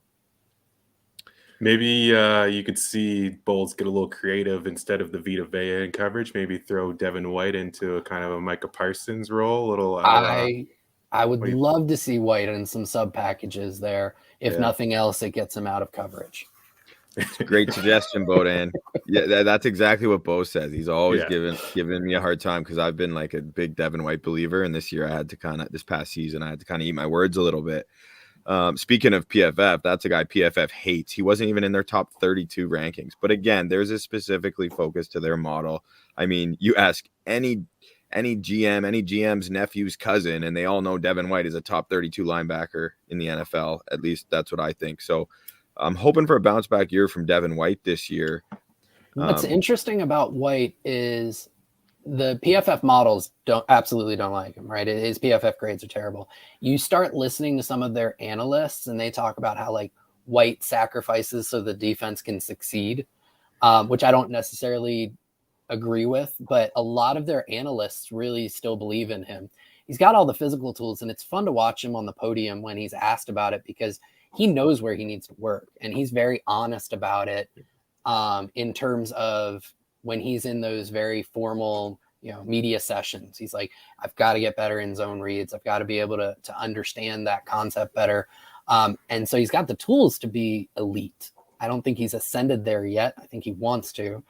Maybe you could see Bowles get a little creative instead of the Vita Vea in coverage. Maybe throw Devin White into a kind of a Micah Parsons role. I would love to see White in some sub packages there. If nothing else, it gets him out of coverage. Great suggestion, Bodan. Yeah, that's exactly what Bo says. He's always giving me a hard time because I've been like a big Devin White believer, and this year this past season I had to kind of eat my words a little bit. Speaking of PFF, that's a guy PFF hates. He wasn't even in their top 32 rankings. But again, there's a specifically focus to their model. I mean, you ask any GM, any GM's nephew's cousin, and they all know Devin White is a top 32 linebacker in the NFL. At least that's what I think. So I'm hoping for a bounce back year from Devin White this year. What's interesting about White is the PFF models absolutely don't like him, right? His PFF grades are terrible. You start listening to some of their analysts and they talk about how like White sacrifices so the defense can succeed, which I don't necessarily agree with, but a lot of their analysts really still believe in him. He's got all the physical tools and it's fun to watch him on the podium when he's asked about it because he knows where he needs to work and he's very honest about it in terms of when he's in those very formal, media sessions. He's like, I've got to get better in zone reads. I've got to be able to understand that concept better. And so he's got the tools to be elite. I don't think he's ascended there yet. I think he wants to.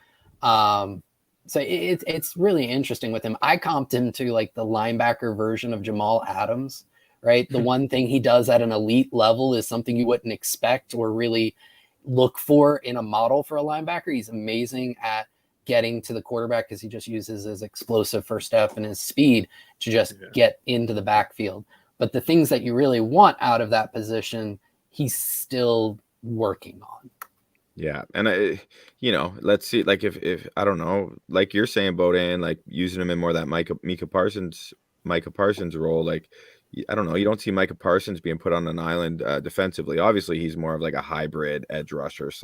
So it's really interesting with him. I comped him to like the linebacker version of Jamal Adams, right? The one thing he does at an elite level is something you wouldn't expect or really look for in a model for a linebacker. He's amazing at getting to the quarterback because he just uses his explosive first step and his speed to just get into the backfield. But the things that you really want out of that position, he's still working on. Yeah. And let's see, like if I don't know, like you're saying, Bodan, like using him in more of that Micah Parsons role, like I don't know, you don't see Micah Parsons being put on an island defensively. Obviously he's more of like a hybrid edge rusher /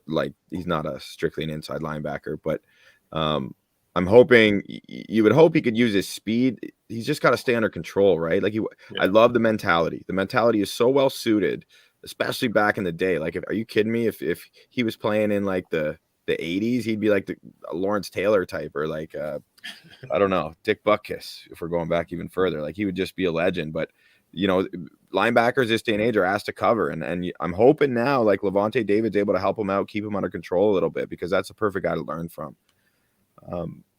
like he's not a strictly an inside linebacker, but I'm hoping you would hope he could use his speed. He's just got to stay under control, right? Like I love the mentality. The mentality is so well suited, especially back in the day. Like, are you kidding me? If he was playing in like the 80s, he'd be like a Lawrence Taylor type or like I don't know, Dick Butkus. If we're going back even further, like he would just be a legend. But linebackers this day and age are asked to cover, and I'm hoping now like Levante David's able to help him out, keep him under control a little bit because that's a perfect guy to learn from.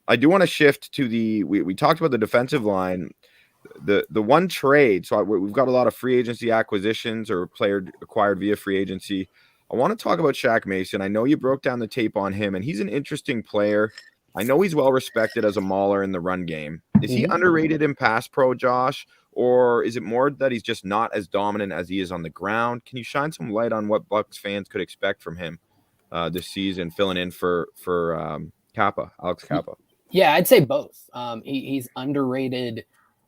I do want to shift to we talked about the defensive line, the one trade. So we've got a lot of free agency acquisitions or player acquired via free agency. I want to talk about Shaq Mason. I know you broke down the tape on him, and he's an interesting player. I know he's well respected as a mauler in the run game. Is he underrated in pass pro, Josh? Or is it more that he's just not as dominant as he is on the ground? Can you shine some light on what Bucs fans could expect from him this season, filling in for Alex Kappa? Yeah, I'd say both. He's underrated,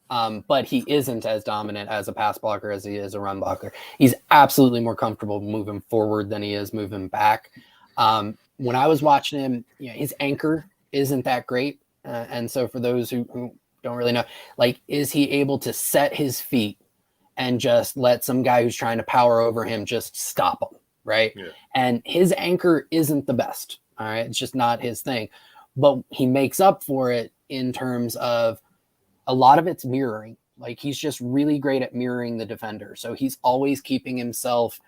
but he isn't as dominant as a pass blocker as he is a run blocker. He's absolutely more comfortable moving forward than he is moving back. When I was watching him, his anchor isn't that great. And so for those who don't really know, like, is he able to set his feet and just let some guy who's trying to power over him just stop him, right? Yeah. And his anchor isn't the best, all right? It's just not his thing. But he makes up for it in terms of a lot of it's mirroring. Like, he's just really great at mirroring the defender. So he's always keeping himself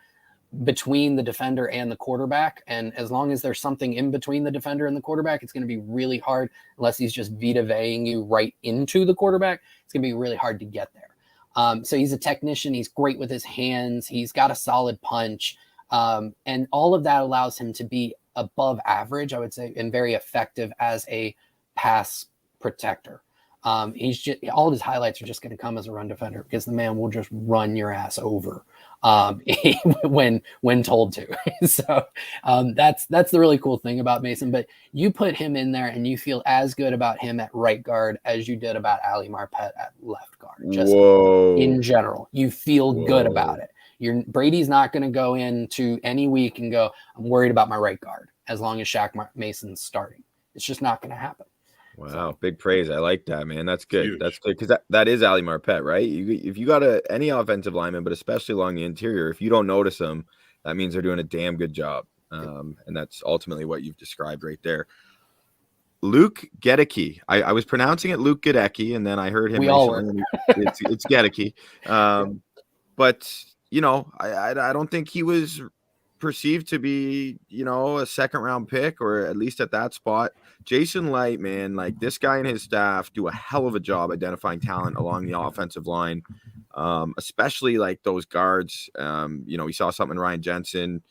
between the defender and the quarterback. And as long as there's something in between the defender and the quarterback, it's going to be really hard, unless he's just Vita Veaing you right into the quarterback. It's going to be really hard to get there. So he's a technician. He's great with his hands. He's got a solid punch. And all of that allows him to be above average, I would say, and very effective as a pass protector. He's just, all his highlights are just going to come as a run defender, because the man will just run your ass over when told to. So that's the really cool thing about Mason. But you put him in there and you feel as good about him at right guard as you did about Ali Marpet at left guard. Just in general, you feel good about it. Brady's not going to go into any week and go, I'm worried about my right guard as long as Shaq Mason's starting. It's just not going to happen. Wow, So, big praise. I like that, man. That's good. Huge. That's good because that is Ali Marpet, right? If you got any offensive lineman, but especially along the interior, if you don't notice them, that means they're doing a damn good job. And that's ultimately what you've described right there. Luke Goedeke. I was pronouncing it Luke Goedeke, and then I heard him we all recently. were. It's Goedeke. But I don't think he was perceived to be, a second round pick, or at least at that spot. Jason Light, man, like this guy and his staff do a hell of a job identifying talent along the offensive line, especially like those guards. We saw something in Ryan Jensen,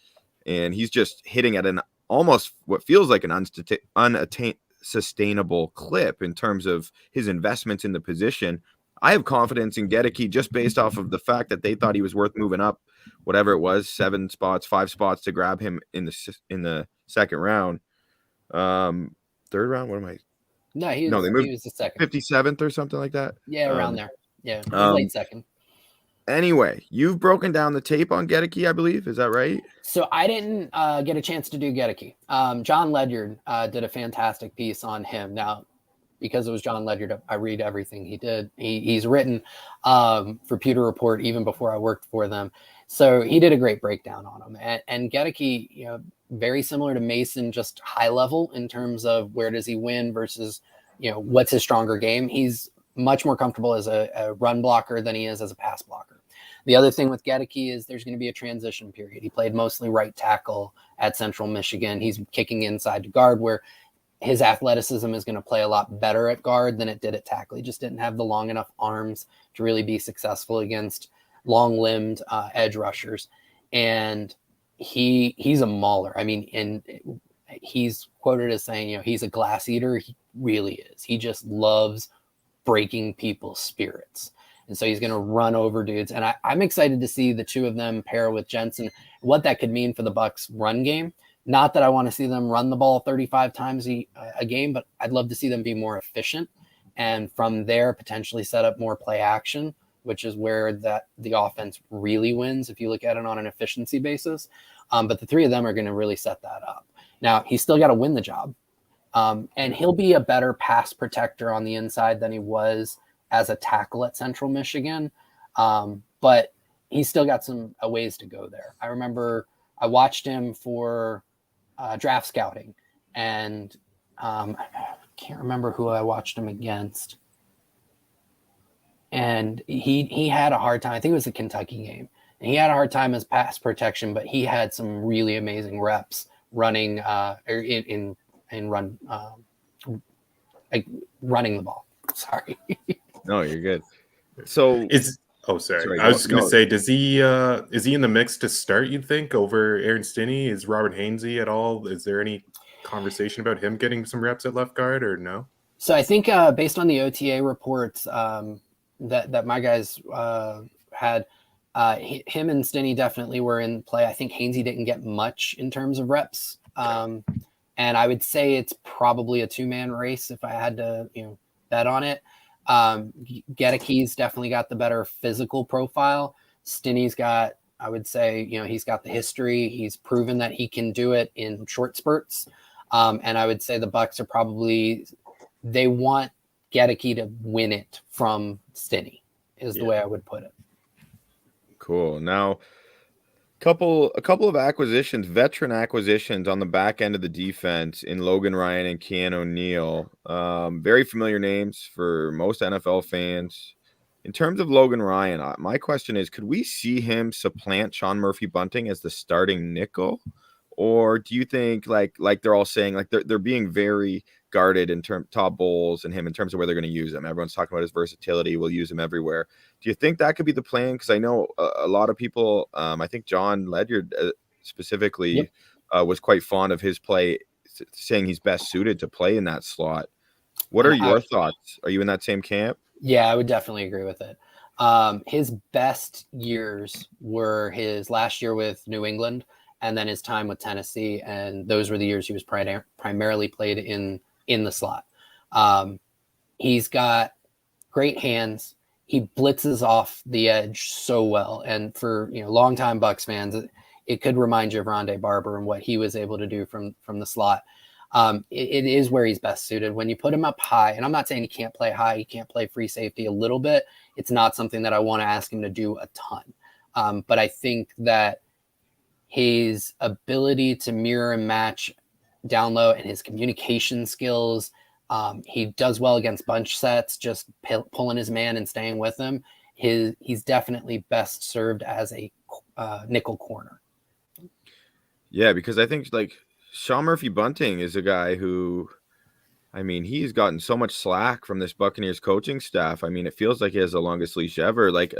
and he's just hitting at an almost what feels like an sustainable clip in terms of his investments in the position. I have confidence in Goedeke just based off of the fact that they thought he was worth moving up, whatever it was, 5 spots to grab him in the second round. Third round, what am I? No, They he moved was the second. 57th or something like that. Yeah, around there. Yeah, he was late second. Anyway, you've broken down the tape on Goedeke, I believe. Is that right? So I didn't get a chance to do Goedeke. John Ledyard did a fantastic piece on him. Now, because it was John Ledyard, I read everything he did. He's written for Pewter Report even before I worked for them. So he did a great breakdown on him. And Goedeke, very similar to Mason, just high level in terms of where does he win versus, what's his stronger game. He's much more comfortable as a run blocker than he is as a pass blocker. The other thing with Goedeke is there's going to be a transition period. He played mostly right tackle at Central Michigan. He's kicking inside to guard, where his athleticism is going to play a lot better at guard than it did at tackle. He just didn't have the long enough arms to really be successful against long-limbed edge rushers. And he's a mauler. I mean, and he's quoted as saying, he's a glass eater. He really is. He just loves breaking people's spirits. And so he's going to run over dudes. And I'm excited to see the two of them pair with Jensen, what that could mean for the Bucs run game. Not that I want to see them run the ball 35 times a game, but I'd love to see them be more efficient. And from there, potentially set up more play action, which is where the offense really wins if you look at it on an efficiency basis. But the three of them are going to really set that up. Now, he's still got to win the job. And he'll be a better pass protector on the inside than he was as a tackle at Central Michigan. But he's still got some ways to go there. I remember I watched him for draft scouting, and I can't remember who I watched him against. And he had a hard time. I think it was the Kentucky game. And he had a hard time as pass protection, but he had some really amazing reps running in run running the ball. Sorry. No, you're good. So sorry. I was just gonna say, is he in the mix to start, you'd think, over Aaron Stinney? Is Robert Hainsey at all? Is there any conversation about him getting some reps at left guard, or no? So I think based on the OTA reports that my guys had, him and Stinney definitely were in play. I think Hainsey didn't get much in terms of reps. And I would say it's probably a two-man race if I had to, bet on it. Goedeke's definitely got the better physical profile. Stinney's got, I would say, he's got the history. He's proven that he can do it in short spurts. And I would say the Bucs are they want Goedeke to win it from Stinney is the way I would put it. Cool. Now, a couple of acquisitions, veteran acquisitions on the back end of the defense in Logan Ryan and Keanu O'Neal. Very familiar names for most NFL fans. In terms of Logan Ryan, my question is, could we see him supplant Sean Murphy-Bunting as the starting nickel? Or do you think, like they're all saying, like they're being very guarded in Todd Bowles and him in terms of where they're going to use him? Everyone's talking about his versatility. We'll use him everywhere. Do you think that could be the plan? Because I know a lot of people, I think John Ledyard specifically was quite fond of his play, saying he's best suited to play in that slot. What are your thoughts? Are you in that same camp? Yeah, I would definitely agree with it. His best years were his last year with New England and then his time with Tennessee. And those were the years he was primarily played in the slot. He's got great hands. He blitzes off the edge so well. And for longtime Bucs fans, it could remind you of Rondé Barber and what he was able to do from the slot. it is where he's best suited. When you put him up high, and I'm not saying he can't play high, he can't play free safety a little bit. It's not something that I want to ask him to do a ton. But I think that his ability to mirror and match down low and his communication skills, he does well against bunch sets, just pulling his man and staying with him. He's definitely best served as a nickel corner. Yeah, because I think like Sean Murphy-Bunting is a guy who, I mean, he's gotten so much slack from this Buccaneers coaching staff. I mean, it feels like he has the longest leash ever. Like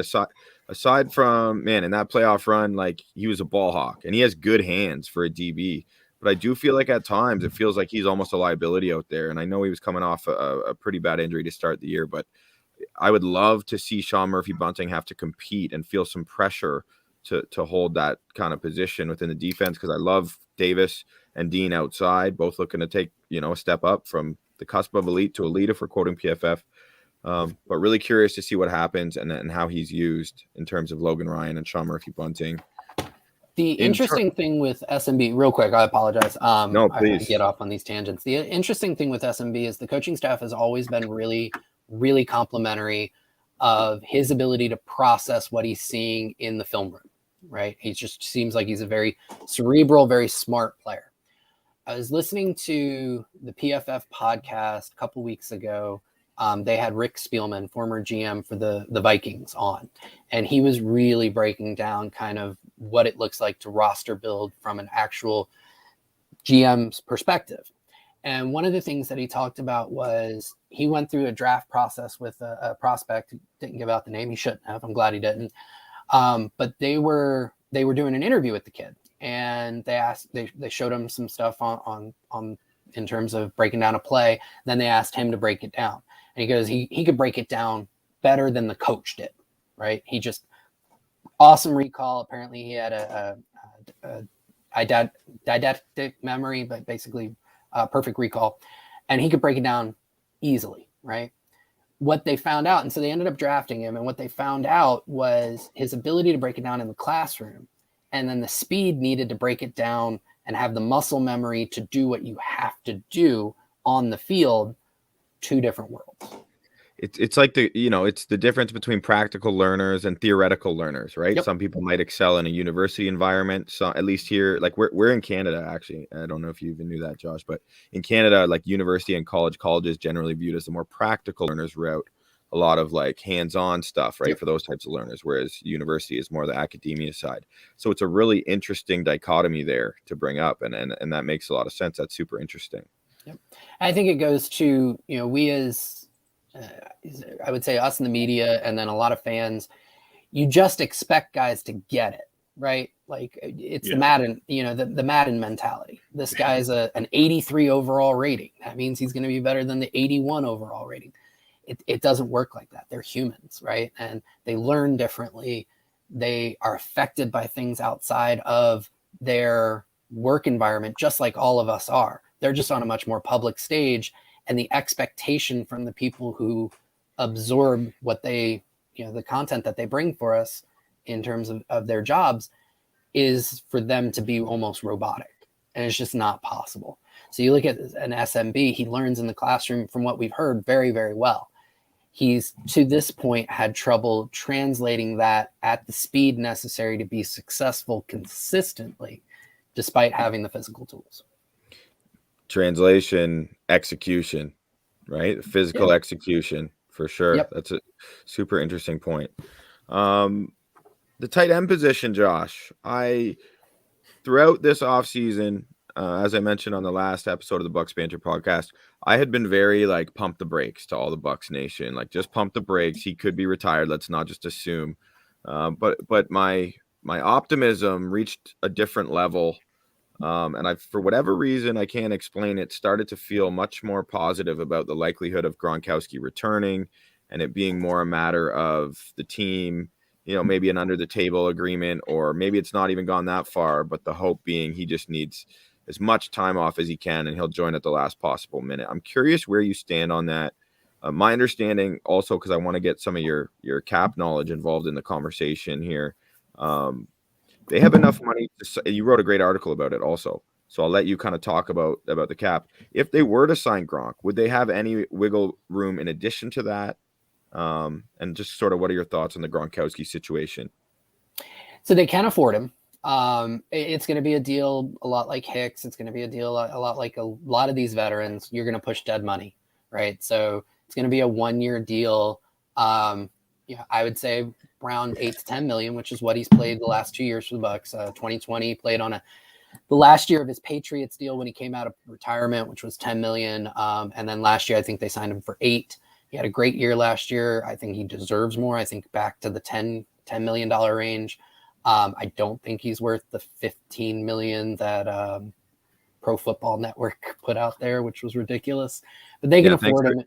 aside from, man, in that playoff run, like he was a ball hawk and he has good hands for a DB. But I do feel like at times it feels like he's almost a liability out there. And I know he was coming off a pretty bad injury to start the year, but I would love to see Sean Murphy-Bunting have to compete and feel some pressure to hold that kind of position within the defense, because I love Davis and Dean outside, both looking to take, a step up from the cusp of elite to elite, if we're quoting PFF. But really curious to see what happens and how he's used in terms of Logan Ryan and Sean Murphy-Bunting. The interesting thing with SMB, real quick, I apologize. No, please. I get off on these tangents. The interesting thing with SMB is the coaching staff has always been really, really complimentary of his ability to process what he's seeing in the film room, right? He just seems like he's a very cerebral, very smart player. I was listening to the PFF podcast a couple weeks ago. They had Rick Spielman, former GM for the Vikings, on, and he was really breaking down kind of what it looks like to roster build from an actual GM's perspective. And one of the things that he talked about was he went through a draft process with a prospect who didn't give out the name. He shouldn't have. I'm glad he didn't. But they were doing an interview with the kid, and they showed him some stuff on in terms of breaking down a play. Then they asked him to break it down, and he goes, he could break it down better than the coach did, right? He just awesome recall. Apparently he had a didactic memory, but basically perfect recall, and he could break it down easily, right? What they found out, and so they ended up drafting him, and what they found out was his ability to break it down in the classroom, and then the speed needed to break it down and have the muscle memory to do what you have to do on the field. Two different worlds. It's like it's the difference between practical learners and theoretical learners, right? Yep. Some people might excel in a university environment. So at least here, like we're in Canada, actually. I don't know if you even knew that, Josh, but in Canada, like university and college is generally viewed as the more practical learners route. A lot of like hands-on stuff, right? Yep. For those types of learners, whereas university is more the academia side. So it's a really interesting dichotomy there to bring up, and that makes a lot of sense. That's super interesting. Yep. I think it goes to, we as I would say us in the media, and then a lot of fans, you just expect guys to get it, right? Like it's the Madden, the Madden mentality. This guy's an 83 overall rating. That means he's going to be better than the 81 overall rating. It doesn't work like that. They're humans, right? And they learn differently. They are affected by things outside of their work environment, just like all of us are. They're just on a much more public stage. And the expectation from the people who absorb what they, the content that they bring for us in terms of their jobs is for them to be almost robotic. And it's just not possible. So you look at an SMB, he learns in the classroom, from what we've heard, very, very well. He's, to this point, had trouble translating that at the speed necessary to be successful consistently, despite having the physical tools. Translation, execution, right? Physical execution, for sure. Yep. That's a super interesting point. The tight end position, Josh, throughout this offseason, as I mentioned on the last episode of the Bucs Banter podcast, I had been very like pump the brakes to all the Bucs Nation, like just pump the brakes. He could be retired. Let's not just assume. But my optimism reached a different level. And I, for whatever reason, I can't explain it, started to feel much more positive about the likelihood of Gronkowski returning and it being more a matter of the team, maybe an under the table agreement, or maybe it's not even gone that far, but the hope being he just needs as much time off as he can and he'll join at the last possible minute. I'm curious where you stand on that. My understanding also, because I want to get some of your cap knowledge involved in the conversation here. They have enough money. You wrote a great article about it also. So I'll let you kind of talk about the cap. If they were to sign Gronk, would they have any wiggle room in addition to that? And just sort of what are your thoughts on the Gronkowski situation? So they can afford him. It's going to be a deal a lot like Hicks. It's going to be a deal a lot like a lot of these veterans. You're going to push dead money, right? So it's going to be a 1-year deal. I would say around 8 to 10 million, which is what he's played the last 2 years for the Bucs. 2020 he played on the last year of his Patriots deal when he came out of retirement, which was 10 million. And then last year, I think they signed him for 8. He had a great year last year. I think he deserves more. I think back to the $10 million range. I don't think he's worth the 15 million that Pro Football Network put out there, which was ridiculous. But they can afford him.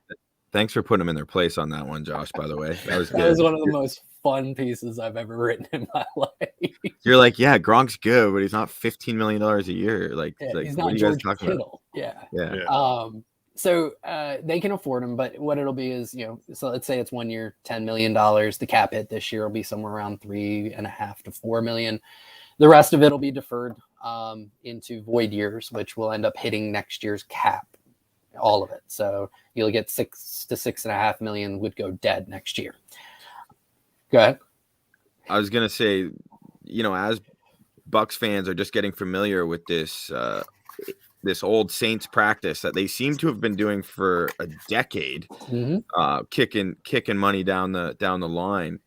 Thanks for putting him in their place on that one, Josh, by the way. That was good. That was one of the most fun pieces I've ever written in my life. You're like, yeah, Gronk's good, but he's not $15 million a year. He's what not are you George guys talking Kittle. about? Yeah. So they can afford him, but what it'll be is, so let's say it's 1 year, $10 million. The cap hit this year will be somewhere around 3.5 to 4 million. The rest of it will be deferred into void years, which will end up hitting next year's cap, all of it. So you'll get 6 to 6.5 million would go dead next year. Go ahead. I was gonna say, as Bucs fans are just getting familiar with this old Saints practice that they seem to have been doing for a decade, kicking money down the line.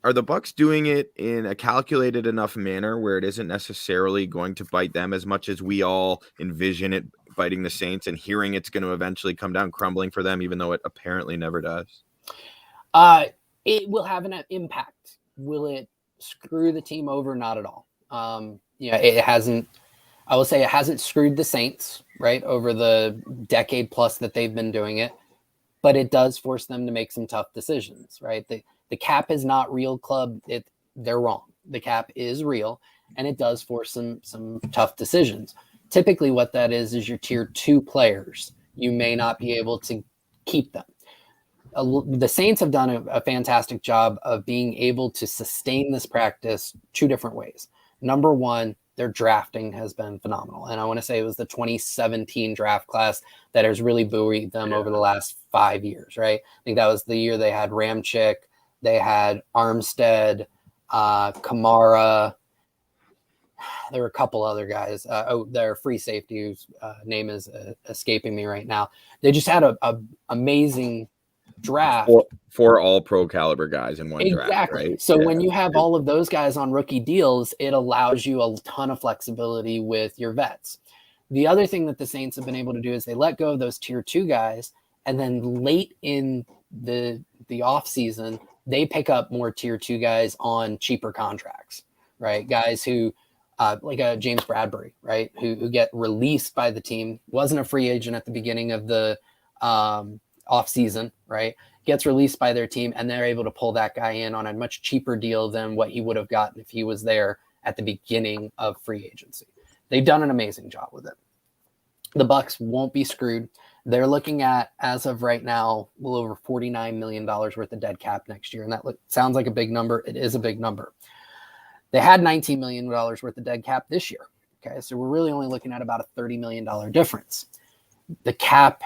Are the Bucs doing it in a calculated enough manner where it isn't necessarily going to bite them as much as we all envision it biting the Saints, and hearing it's going to eventually come down crumbling for them, even though it apparently never does? It will have an impact. Will it screw the team over? Not at all. It hasn't. I will say it hasn't screwed the Saints, right, over the decade plus that they've been doing it, but it does force them to make some tough decisions, right? The cap is not real, club. They're wrong. The cap is real, and it does force some tough decisions. Typically what that is your tier 2 players. You may not be able to keep them. The Saints have done a fantastic job of being able to sustain this practice 2 different ways. Number one, their drafting has been phenomenal. And I want to say it was the 2017 draft class that has really buoyed them over the last 5 years, right? I think that was the year they had Ramchick, they had Armstead, Kamara. There were a couple other guys. Their free safety, whose name is escaping me right now. They just had a amazing draft. Four all pro caliber guys in one draft, right? So when you have all of those guys on rookie deals, it allows you a ton of flexibility with your vets. The other thing that the Saints have been able to do is they let go of those tier 2 guys, and then late in the offseason, they pick up more tier 2 guys on cheaper contracts, right? Guys who like a James Bradbury, right? Who get released by the team, wasn't a free agent at the beginning of the offseason, right? Gets released by their team, and they're able to pull that guy in on a much cheaper deal than what he would have gotten if he was there at the beginning of free agency. They've done an amazing job with it. The Bucs won't be screwed. They're looking at, as of right now, a little over $49 million worth of dead cap next year. And that sounds like a big number. It is a big number. They had $19 million worth of dead cap this year. Okay, so we're really only looking at about a $30 million difference. The cap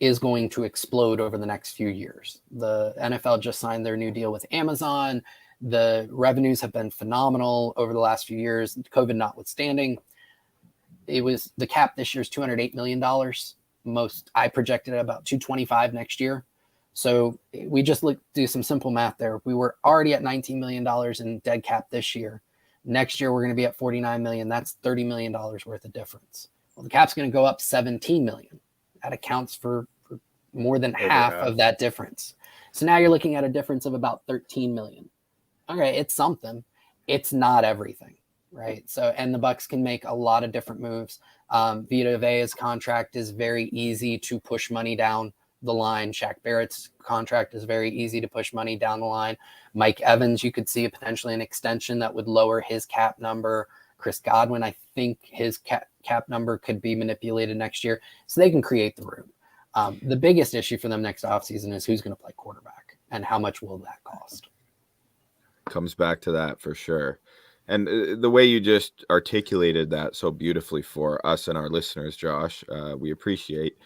is going to explode over the next few years. The NFL just signed their new deal with Amazon. The revenues have been phenomenal over the last few years, COVID notwithstanding. The cap this year is $208 million. I projected at about 225 next year. So we just do some simple math there. We were already at $19 million in dead cap this year. Next year, we're going to be at $49 million. That's $30 million worth of difference. Well, the cap's going to go up $17 million. That accounts for more than half of that difference. So now you're looking at a difference of about $13 million. Okay, it's something. It's not everything, right? So, and the Bucs can make a lot of different moves. Vita's contract is very easy to push money down the line. Shaq Barrett's contract is very easy to push money down the line. Mike Evans, you could see potentially an extension that would lower his cap number. Chris Godwin, I think his cap number could be manipulated next year. So they can create the room. The biggest issue for them next offseason is who's going to play quarterback and how much will that cost? Comes back to that for sure. And the way you just articulated that so beautifully for us and our listeners, Josh, we appreciate.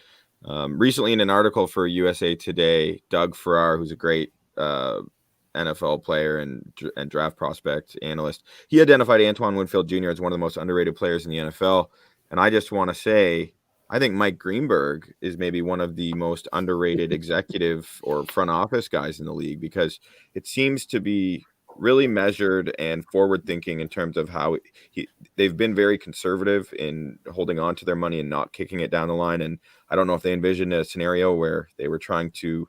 Recently, in an article for USA Today, Doug Farrar, who's a great NFL player and draft prospect analyst, he identified Antoine Winfield Jr. as one of the most underrated players in the NFL. And I just want to say, I think Mike Greenberg is maybe one of the most underrated executive or front office guys in the league, because it seems to be really measured and forward thinking in terms of how they've been very conservative in holding on to their money and not kicking it down the line. And I don't know if they envisioned a scenario where they were trying to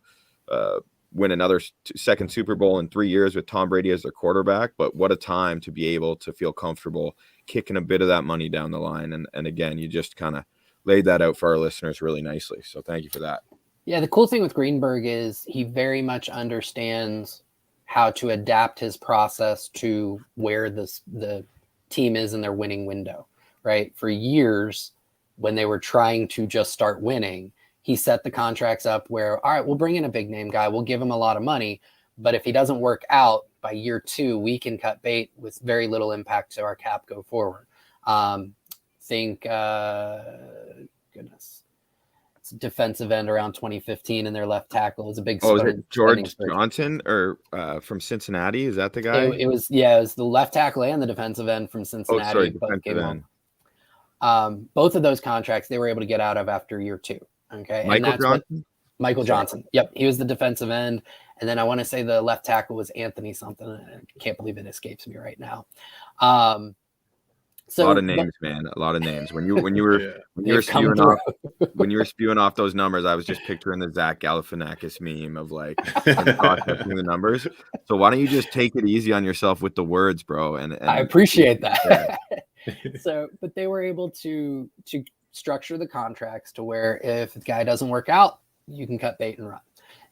win another second Super Bowl in 3 years with Tom Brady as their quarterback, but what a time to be able to feel comfortable kicking a bit of that money down the line. And again, you just kind of laid that out for our listeners really nicely. So thank you for that. Yeah, the cool thing with Greenberg is he very much understands how to adapt his process to where the team is in their winning window, right? For years, when they were trying to just start winning, he set the contracts up where, all right, we'll bring in a big name guy, we'll give him a lot of money, but if he doesn't work out by year 2, we can cut bait with very little impact to our cap go forward. Defensive end around 2015, and their left tackle is a big. Oh, is it George Johnson or from Cincinnati? Is that the guy? It was the left tackle and the defensive end from Cincinnati. Oh, sorry, defensive end. Both of those contracts they were able to get out of after year 2. Okay, Michael Johnson. Yep, he was the defensive end, and then I want to say the left tackle was Anthony something. I can't believe it escapes me right now. So, a lot of names, man. A lot of names. When you were spewing off those numbers, I was just picturing the Zach Galifianakis meme of like processing the numbers. So why don't you just take it easy on yourself with the words, bro? And I appreciate that. But they were able to structure the contracts to where if the guy doesn't work out, you can cut bait and run.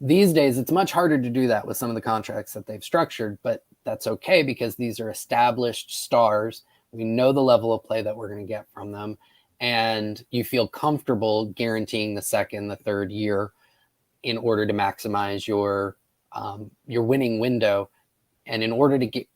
These days, it's much harder to do that with some of the contracts that they've structured, but that's okay because these are established stars. We know the level of play that we're going to get from them, and you feel comfortable guaranteeing the second, the third year in order to maximize your winning window. And in order to get,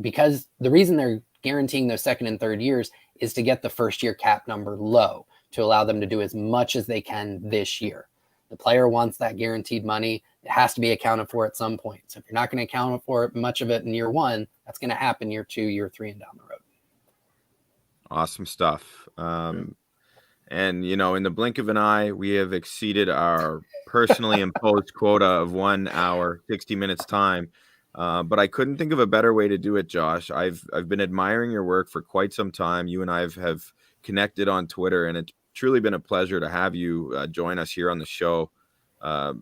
because the reason they're guaranteeing those second and third years is to get the first year cap number low to allow them to do as much as they can this year. The player wants that guaranteed money. It has to be accounted for at some point. So if you're not going to account for it, much of it in year 1, that's going to happen year 2, year 3, and down the road. Awesome stuff. And, in the blink of an eye, we have exceeded our personally imposed quota of 1 hour, 60 minutes time. But I couldn't think of a better way to do it, Josh. I've been admiring your work for quite some time. You and I have connected on Twitter, and it's truly been a pleasure to have you join us here on the show. Our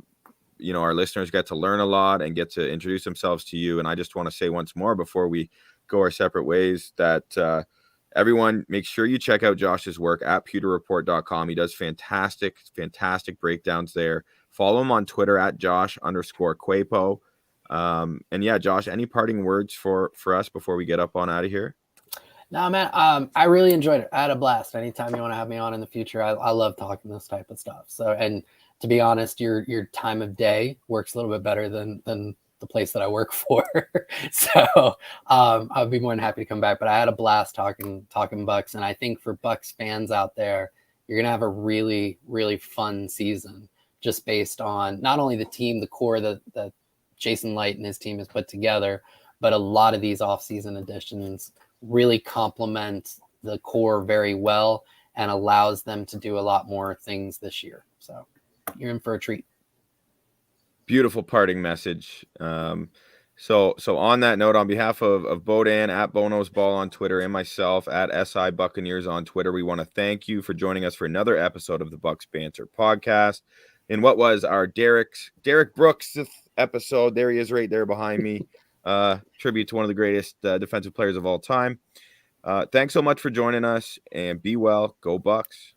listeners get to learn a lot and get to introduce themselves to you. And I just want to say once more before we go our separate ways that everyone, make sure you check out Josh's work at PewterReport.com. He does fantastic breakdowns there. Follow him on Twitter at Josh_Queipo. And yeah, Josh, any parting words for us before we get up on out of here? No, man, I really enjoyed it. I had a blast. Anytime you want to have me on in the future, I love talking this type of stuff. So, and to be honest, your time of day works a little bit better than the place that I work for. So I'll be more than happy to come back, but I had a blast talking Bucs. And I think for Bucs fans out there, you're going to have a really, really fun season just based on not only the team, the core that Jason Light and his team has put together, but a lot of these offseason additions really complement the core very well and allows them to do a lot more things this year. So you're in for a treat. Beautiful parting message. So on that note, on behalf of Bodan at Bono's Ball on Twitter and myself at SI Buccaneers on Twitter, we want to thank you for joining us for another episode of the Bucs Banter podcast. In what was our Derek Brooks episode, there he is right there behind me. Tribute to one of the greatest defensive players of all time. Thanks so much for joining us, and be well. Go Bucs.